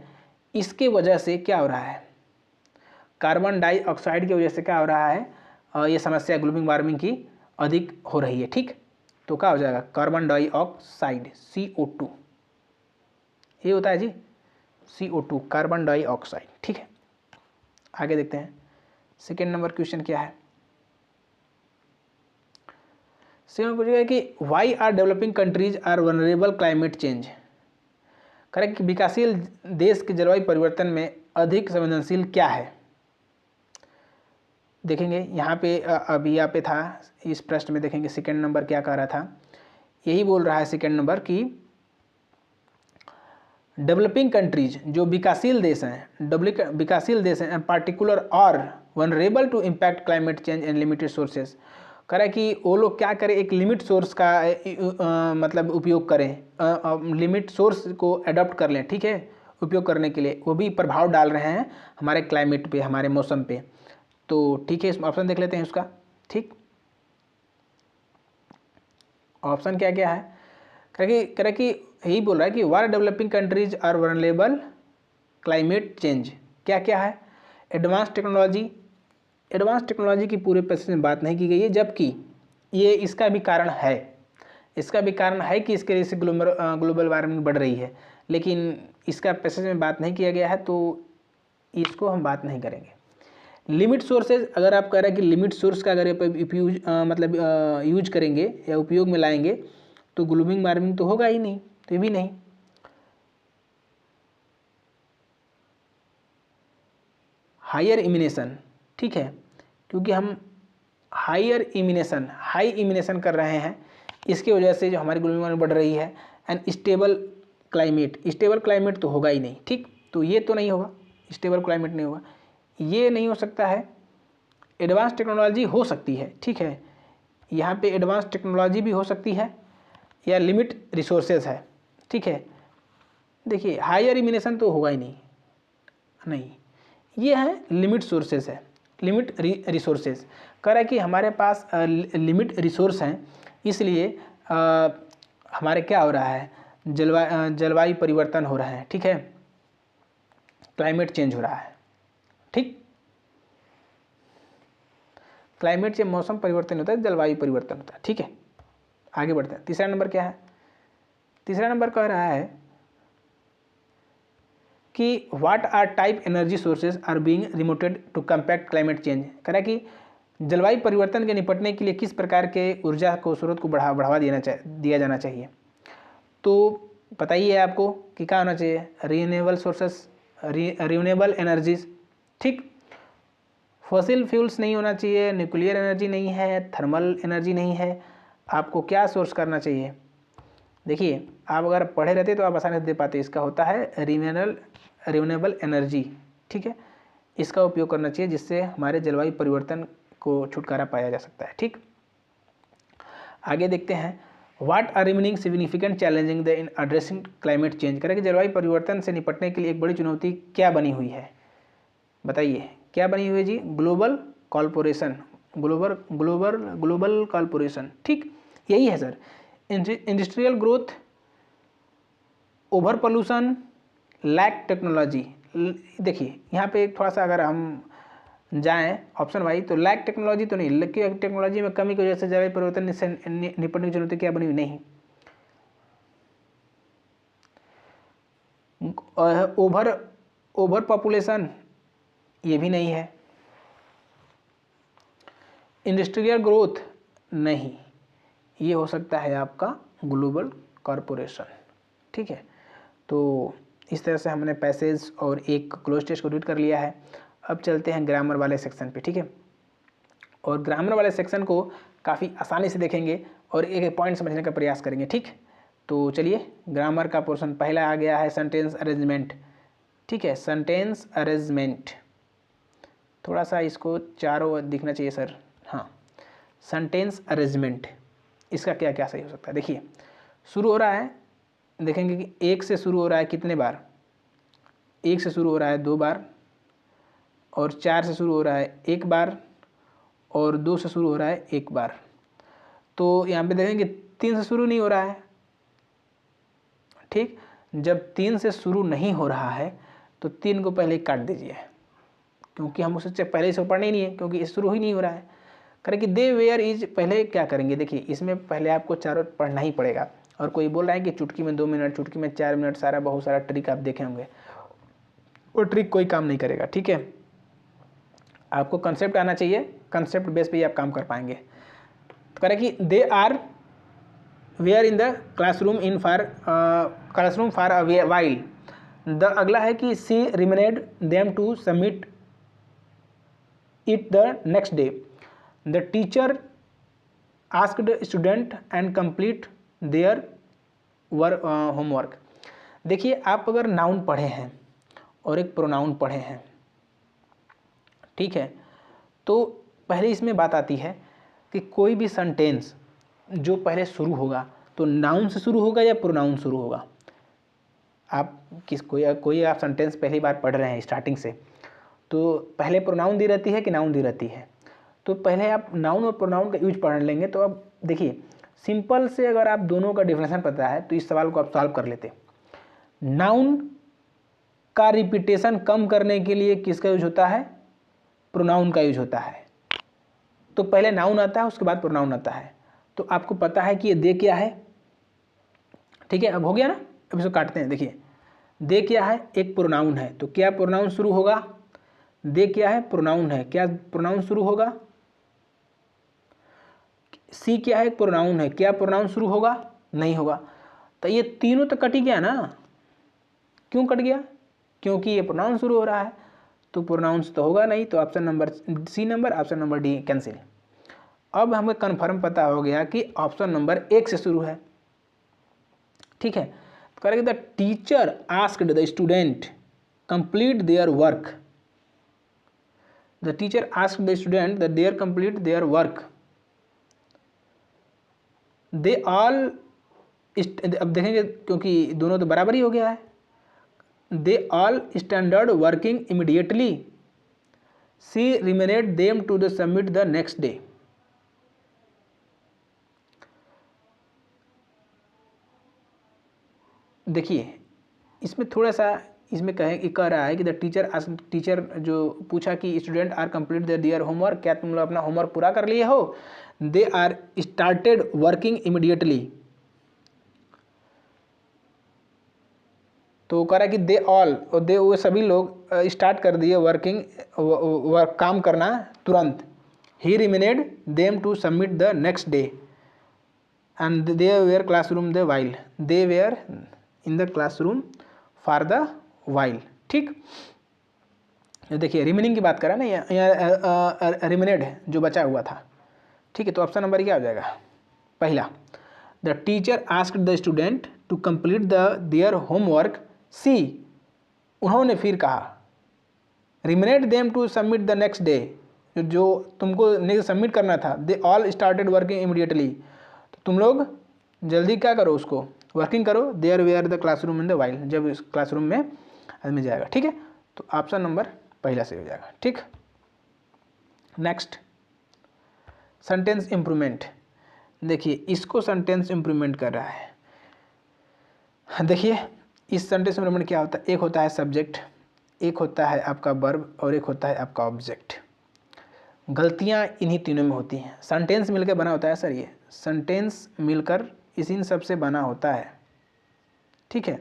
इसके वजह से क्या हो रहा है, कार्बन डाइऑक्साइड की वजह से क्या हो रहा है, ये समस्या ग्लोबल वार्मिंग की अधिक हो रही है। ठीक, तो क्या हो जाएगा, कार्बन डाइऑक्साइड CO2, ये होता है जी CO2, कार्बन डाइऑक्साइड। ठीक है, आगे देखते हैं सेकेंड नंबर क्वेश्चन क्या है। सेकेंड क्वेश्चन है कि why are developing countries are vulnerable climate change. Correct कि विकासशील देश के जलवायु परिवर्तन में अधिक संवेदनशील क्या है। देखेंगे यहाँ पे अभी यहाँ पे था, इस प्रश्न में देखेंगे सेकेंड नंबर क्या कह रहा था, यही बोल रहा है सेकेंड नंबर कि डेवलपिंग कंट्रीज जो विकासशील देश हैं पार्टिकुलर और vulnerable to impact climate change and limited sources. कह रहा है कि वो लोग क्या करें, एक लिमिट सोर्स का मतलब उपयोग करें, लिमिट सोर्स को अडॉप्ट कर लें। ठीक है, उपयोग करने के लिए वो भी प्रभाव डाल रहे हैं हमारे क्लाइमेट पे, हमारे मौसम पे। तो ठीक है, इस ऑप्शन देख लेते हैं उसका। ठीक, ऑप्शन क्या क्या है, कह रहा कि यही बोल रहा है कि war developing countries are vulnerable climate change. क्या क्या है, एडवांस टेक्नोलॉजी की पूरे पैसेज में बात नहीं की गई है, जबकि ये इसका भी कारण है कि इसके वजह से ग्लोबल वार्मिंग बढ़ रही है, लेकिन इसका पैसेज में बात नहीं किया गया है, तो इसको हम बात नहीं करेंगे। लिमिट सोर्सेज, अगर आप कह रहे हैं कि लिमिट सोर्स का अगर यूज करेंगे या उपयोग में लाएंगे तो ग्लोबल वार्मिंग तो होगा ही नहीं, तो ये भी नहीं। हायर इमिनेशन, ठीक है, क्योंकि हम हाई इमिनेशन कर रहे हैं, इसकी वजह से जो हमारी ग्लोबल वार्मिंग बढ़ रही है। एंड स्टेबल क्लाइमेट तो होगा ही नहीं। ठीक, तो ये तो नहीं होगा, स्टेबल क्लाइमेट नहीं होगा, ये नहीं हो सकता है। एडवांस टेक्नोलॉजी हो सकती है, ठीक है, यहाँ पे एडवांस टेक्नोलॉजी भी हो सकती है, या लिमिट रिसोर्सेज है। ठीक है, देखिए हायर इमिनेशन तो होगा ही नहीं, ये है लिमिट सोर्सेज है, लिमिट रिसोर्सेज। कह रहा है कि हमारे पास लिमिट रिसोर्स हैं, इसलिए हमारे क्या हो रहा है, जलवायु परिवर्तन हो रहा है। ठीक है, क्लाइमेट चेंज हो रहा है। ठीक, क्लाइमेट से मौसम परिवर्तन होता है, जलवायु परिवर्तन होता है। ठीक है, आगे बढ़ते हैं। तीसरा नंबर क्या है, तीसरा नंबर कह रहा है कि what are type energy sources are being promoted to compact climate change. कह रहा है कि जलवायु परिवर्तन के निपटने के लिए किस प्रकार के ऊर्जा को स्रोत को बढ़ावा दिया जाना चाहिए। तो पता ही है आपको कि क्या होना चाहिए, रीन्यूएबल सोर्सेस, रीन्यूएबल एनर्जीज। ठीक, फॉसिल फ्यूल्स नहीं होना चाहिए, न्यूक्लियर एनर्जी नहीं है, थर्मल एनर्जी नहीं है, आपको क्या सोर्स करना चाहिए, देखिए आप अगर पढ़े रहते तो आप आसानी से दे पाते। इसका होता है रिन्यूएबल एनर्जी, ठीक है, इसका उपयोग करना चाहिए जिससे हमारे जलवायु परिवर्तन को छुटकारा पाया जा सकता है। ठीक, आगे देखते हैं, what are remaining significant challenging the in addressing climate change. करें कि जलवायु परिवर्तन से निपटने के लिए एक बड़ी चुनौती क्या बनी हुई है, बताइए क्या बनी हुई है जी? ग्लोबल कॉर्पोरेशन, ग्लोबल कॉर्पोरेशन, ठीक, यही है sir. Industrial growth, over pollution, lack technology. देखिए यहाँ पे थोड़ा सा अगर हम जाएं ऑप्शन वाइज तो लैक टेक्नोलॉजी तो नहीं, लेकिन टेक्नोलॉजी में कमी की वजह से जलवायु परिवर्तन से निपटने की चुनौती क्या बनी हुई? नहीं। ओवर पॉपुलेशन, ये भी नहीं है। इंडस्ट्रियल ग्रोथ नहीं, ये हो सकता है आपका ग्लोबल कॉर्पोरेशन, ठीक है। तो इस तरह से हमने पैसेज और एक क्लोज टेस्ट को रीड कर लिया है। अब चलते हैं ग्रामर वाले सेक्शन पे, ठीक है। और ग्रामर वाले सेक्शन को काफ़ी आसानी से देखेंगे और एक एक पॉइंट समझने का प्रयास करेंगे, ठीक। तो चलिए ग्रामर का पोर्शन पहला आ गया है सेंटेंस अरेंजमेंट, ठीक है। सेंटेंस अरेंजमेंट, थोड़ा सा इसको चारों ओर दिखना चाहिए सर, हाँ। सेंटेंस अरेंजमेंट, इसका क्या क्या सही हो सकता है? देखिए शुरू हो रहा है, देखेंगे कि एक से शुरू हो रहा है कितने बार? एक से शुरू हो रहा है 2 बार, और 4 से शुरू हो रहा है 1 बार, और 2 से शुरू हो रहा है 1 बार। तो यहाँ पे देखेंगे 3 से शुरू नहीं हो रहा है, ठीक। जब 3 से शुरू नहीं हो रहा है तो 3 को पहले ही काट दीजिए, क्योंकि हम उससे पहले से पढ़ना ही नहीं है, क्योंकि ये शुरू ही नहीं हो रहा है। करें कि दे वेयर इज, पहले क्या करेंगे? देखिए इसमें पहले आपको चारों पढ़ना ही पड़ेगा। और कोई बोल रहा है कि चुटकी में 2 मिनट, चुटकी में 4 मिनट, सारा बहुत सारा ट्रिक आप देखे होंगे, वो ट्रिक कोई काम नहीं करेगा, ठीक है। आपको कंसेप्ट आना चाहिए, कंसेप्ट बेस पे ही आप काम कर पाएंगे। तो करें कि they are were in the classroom for a while. The अगला है कि she reminded them to submit it the next day. The teacher asked student and complete their homework. देखिए आप अगर नाउन पढ़े हैं और एक प्रोनाउन पढ़े हैं, ठीक है, तो पहले इसमें बात आती है कि कोई भी सेंटेंस जो पहले शुरू होगा तो नाउन से शुरू होगा या प्रोनाउन शुरू होगा। आप कोई आप सेंटेंस पहली बार पढ़ रहे हैं स्टार्टिंग से, तो पहले प्रोनाउन दी रहती है कि नाउन दी रहती है? तो पहले आप नाउन और प्रोनाउन का यूज पढ़ लेंगे। तो अब देखिए सिंपल से अगर आप दोनों का डिफरेंस पता है तो इस सवाल को आप सॉल्व कर लेते। नाउन का रिपीटेशन कम करने के लिए किसका यूज होता है? प्रोनाउन का यूज होता है। तो पहले नाउन आता है, उसके बाद प्रोनाउन आता है। तो आपको पता है कि ये दे क्या है, ठीक है। अब हो गया ना, अब इसको काटते हैं। देखिए दे क्या है? एक प्रोनाउन है, तो क्या प्रोनाउन शुरू होगा? दे क्या है? प्रोनाउन है, क्या प्रोनाउन शुरू होगा? सी क्या है? प्रोनाउन है, क्या प्रोनाउन शुरू होगा? नहीं होगा। तो ये तीनों तो कट ही गया ना। क्यों कट गया? क्योंकि ये प्रोनाउन शुरू हो रहा है, तो प्रोनाउंस तो होगा नहीं। तो option number C number, option number D cancel. अब हमें कन्फर्म पता हो गया कि ऑप्शन नंबर 1 से शुरू है, ठीक है। तो करेंगे the teacher asked the student complete their work. The teacher asked the student the their complete their work. They all, अब देखेंगे क्योंकि दोनों तो बराबर ही हो गया है। They all standard working immediately, she reminded them to the submit the next day. देखिए इसमें थोड़ा सा इसमें कह रहा है कि द टीचर जो पूछा कि student are complete their homework, क्या तुम लोग अपना होमवर्क पूरा कर लिए हो? They are started working immediately. तो कह रहा है कि दे ऑल, और दे वो सभी लोग स्टार्ट कर दिए वर्क काम करना तुरंत। He reminded them to submit the next day and they were classroom the while. They were in the classroom for the while, ठीक। देखिए रिमेनिंग की बात करा ना, यहाँ रिमेनेड जो बचा हुआ था, ठीक है। तो ऑप्शन नंबर क्या हो जाएगा? पहला। The teacher asked the student to complete their homework, she, उन्होंने फिर कहा, reminded them to submit the next day, जो तुमको नेक्स्ट सबमिट करना था, they all started working immediately, तो तुम लोग जल्दी क्या करो, उसको वर्किंग करो, there were the classroom in the while, जब इस क्लासरूम में आदमी जाएगा। ठीक है, तो ऑप्शन नंबर पहला से हो जाएगा। ठीक, नेक्स्ट सेंटेंस इम्प्रूवमेंट। देखिए इसको सेंटेंस इम्प्रूवमेंट कर रहा है। देखिए इस सेंटेंस इम्प्रूवमेंट क्या होता है, एक होता है सब्जेक्ट, एक होता है आपका वर्ब और एक होता है आपका ऑब्जेक्ट। गलतियां इन्हीं तीनों में होती हैं। सेंटेंस मिलकर बना होता है सर, ये सेंटेंस मिलकर इसी सब से बना होता है। ठीक है,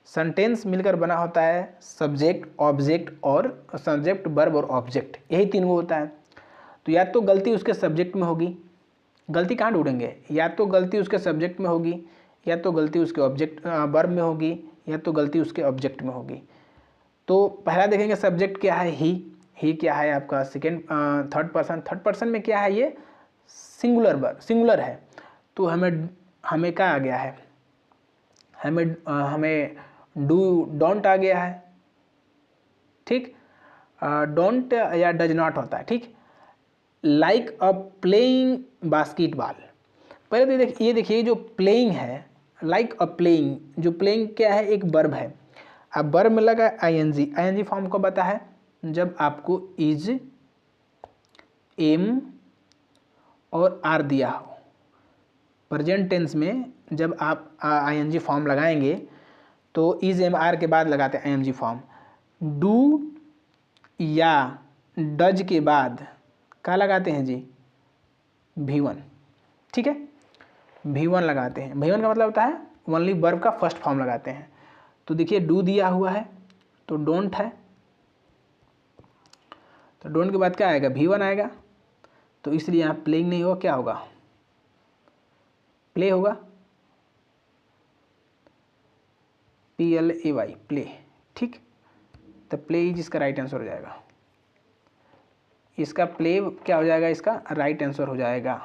सेंटेंस मिलकर बना होता है सब्जेक्ट, ऑब्जेक्ट और सब्जेक्ट, वर्ब और ऑब्जेक्ट, यही तीन वो होता है। तो या तो गलती उसके सब्जेक्ट में होगी, गलती कहाँ ढूंढेंगे, या तो गलती उसके सब्जेक्ट में होगी, या तो गलती उसके ऑब्जेक्ट वर्ब में होगी, या तो गलती उसके ऑब्जेक्ट में होगी। तो पहला देखेंगे सब्जेक्ट क्या है, ही क्या है आपका सेकेंड थर्ड पर्सन में क्या है, ये सिंगुलर है। तो हमें क्या आ गया है, हमें डोंट आ गया है। ठीक, डोंट या डज नॉट होता है। ठीक, लाइक अ प्लेइंग बास्केटबॉल, पहले तो ये देखिए जो प्लेइंग है, लाइक अ प्लेइंग, जो प्लेइंग क्या है, एक वर्ब है। अब वर्ब में लगा आईएनजी फॉर्म कब आता है, जब आपको इज, एम और आर दिया हो। प्रेजेंट टेंस में जब आप आईएनजी फॉर्म लगाएंगे तो इज, एम, आर के बाद लगाते हैं आईएनजी फॉर्म। डू या डज के बाद क्या लगाते हैं जी, V1। ठीक है, V1 लगाते हैं। V1 का मतलब होता है ओनली वर्ब का फर्स्ट फॉर्म लगाते हैं। तो देखिए डू दिया हुआ है तो डोंट है, तो डोंट के बाद क्या आएगा, V1 आएगा। तो इसलिए यहाँ प्लेइंग नहीं होगा, क्या होगा, प्ले होगा, PLAY, प्ले। ठीक, तो प्ले इज इसका राइट आंसर हो जाएगा। इसका प्ले क्या हो जाएगा, इसका राइट आंसर हो जाएगा।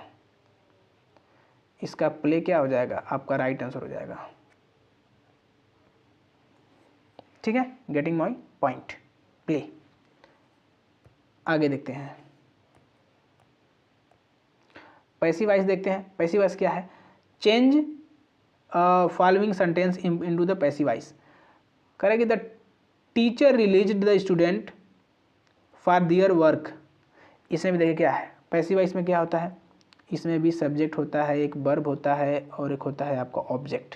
इसका प्ले क्या हो जाएगा, आपका राइट आंसर हो जाएगा। ठीक है, गेटिंग माई पॉइंट, प्ले। आगे देखते हैं पैसिव वॉइस, देखते हैं पैसिव वॉइस क्या है, change following sentence into the passive voice. करेंगे the teacher released the student for their work. इसमें भी देखिए क्या है, पैसिव वॉइस में क्या होता है, इसमें भी सब्जेक्ट होता है, एक वर्ब होता है और एक होता है आपका ऑब्जेक्ट।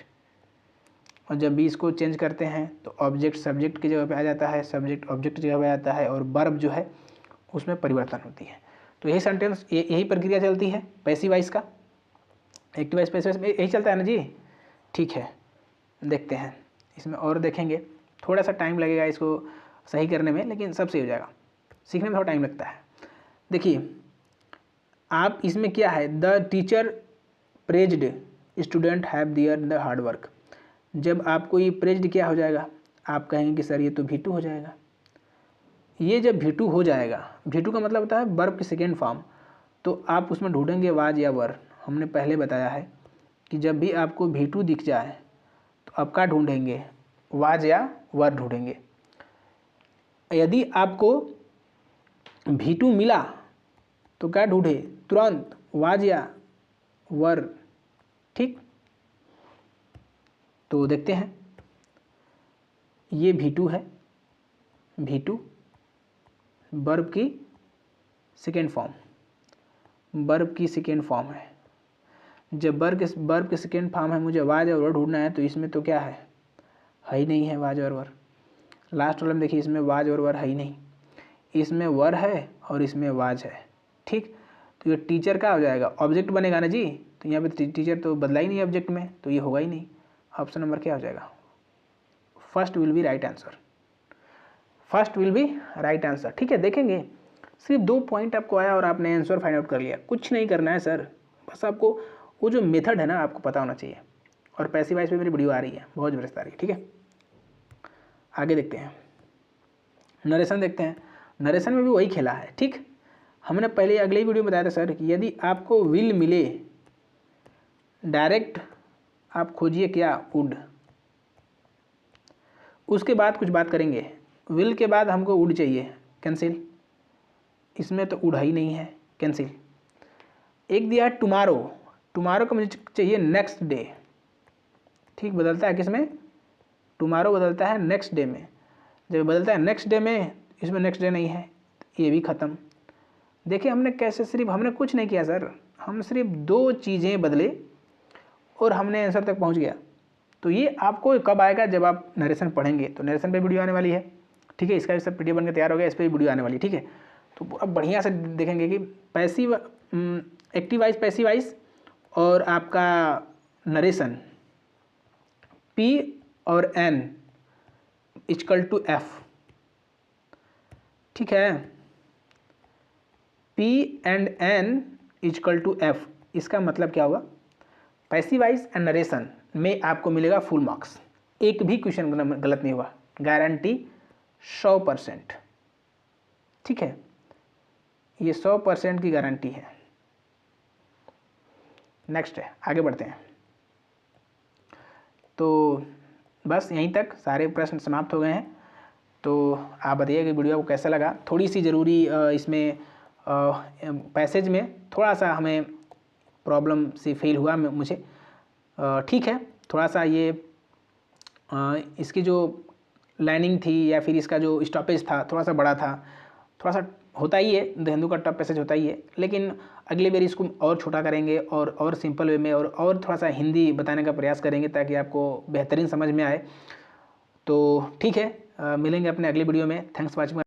और जब भी इसको चेंज करते हैं तो ऑब्जेक्ट सब्जेक्ट की जगह पे आ जाता है, सब्जेक्ट ऑब्जेक्ट की जगह पे आ जाता है और वर्ब जो है उसमें परिवर्तन होती है। तो यही सेंटेंस, यही प्रक्रिया चलती है पैसिव वॉइस का। एक्टिव वॉइस पैसिव वॉइस में यही चलता है ना जी। ठीक है, देखते हैं इसमें और देखेंगे, थोड़ा सा टाइम लगेगा इसको सही करने में, लेकिन सब सही हो जाएगा। सीखने में थोड़ा टाइम लगता है। देखिए आप इसमें क्या है, the teacher praised student have their the hard work. जब आपको ये प्रेज्ड क्या हो जाएगा, आप कहेंगे कि सर ये तो V2 हो जाएगा। ये जब V2 हो जाएगा, V2 का मतलब होता है वर्ब की सेकेंड फॉर्म। तो आप उसमें ढूंढेंगे वाज या वर। हमने पहले बताया है कि जब भी आपको V2 दिख जाए तो आप क्या ढूंढेंगे, वाज या वर ढूंढेंगे। यदि आपको V2 मिला तो क्या ढूंढे, तुरंत वाज या वर। ठीक, तो देखते हैं, ये V2 है, V2 वर्ब की सेकेंड फॉर्म, वर्ब की सेकेंड फॉर्म है। जब वर्ब की सेकेंड फॉर्म है, मुझे वाज और वर ढूंढना है, तो इसमें तो क्या है ही नहीं है वाज और वर। लास्ट वाला में देखिए, इसमें वाज और वर है ही नहीं, इसमें वर है और इसमें वाज है। ठीक, तो ये टीचर क्या हो जाएगा, ऑब्जेक्ट बनेगा ना जी। तो यहाँ पे टीचर तो बदला ही नहीं ऑब्जेक्ट में, तो ये होगा ही नहीं। ऑप्शन नंबर क्या हो जाएगा, first will be right answer, first will be right answer. ठीक है, देखेंगे सिर्फ 2 पॉइंट आपको आया और आपने आंसर फाइंड आउट कर लिया। कुछ नहीं करना है सर, बस आपको वो जो मेथड है ना आपको पता होना चाहिए। और पैसिव वॉइस पे मेरी वीडियो आ रही है, बहुत ज़बरदस्त आ रही है। ठीक है, आगे देखते हैं, नरेशन देखते हैं। नरेशन में भी वही खेला है। ठीक, हमने पहले अगले ही वीडियो में बताया था सर कि यदि आपको विल मिले डायरेक्ट आप खोजिए क्या, वुड। उसके बाद कुछ बात करेंगे, विल के बाद हमको वुड चाहिए, कैंसिल। इसमें तो वुड ही नहीं है, कैंसिल। एक दिया है टुमारो, टुमारो का मुझे चाहिए नेक्स्ट डे। ठीक, बदलता है किसमें, टुमारो बदलता है नेक्स्ट डे में। जब बदलता है नेक्स्ट डे में, इसमें नेक्स्ट डे नहीं है, ये भी ख़त्म। देखिए हमने कैसे, सिर्फ हमने कुछ नहीं किया सर, हम सिर्फ 2 चीज़ें बदले और हमने आंसर तक पहुंच गया। तो ये आपको कब आएगा, जब आप नरेशन पढ़ेंगे। तो नरेशन पे वीडियो आने वाली है, ठीक है, इसका भी सब पीडीएफ बन के तैयार हो गया, इस पर भी वीडियो आने वाली है, ठीक है। तो अब बढ़िया से देखेंगे कि passive, active wise, passive wise और आपका नरेशन, P और N इक्वल टू F, ठीक है, P एंड N इक्वल टू F। इसका मतलब क्या होगा, पैसिवाइज एंड नरेशन में आपको मिलेगा फुल मार्क्स, एक भी क्वेश्चन गलत नहीं हुआ, गारंटी 100%, ठीक है, ये 100% की गारंटी है। नेक्स्ट है, आगे बढ़ते हैं। तो बस यहीं तक सारे प्रश्न समाप्त हो गए हैं। तो आप बताइए कि वीडियो को कैसा लगा। थोड़ी सी ज़रूरी इसमें पैसेज में थोड़ा सा हमें प्रॉब्लम से फेल हुआ मुझे, ठीक है, थोड़ा सा ये इसकी जो लाइनिंग थी या फिर इसका जो स्टॉपेज था थोड़ा सा बड़ा था, थोड़ा सा होता ही है, द हिंदू का टफ पैसेज होता ही है, लेकिन अगले बार इसको और छोटा करेंगे और सिंपल वे में और थोड़ा सा हिंदी बताने का प्रयास करेंगे ताकि आपको बेहतरीन समझ में आए। तो ठीक है, मिलेंगे अपने अगले वीडियो में। Thanks for watching.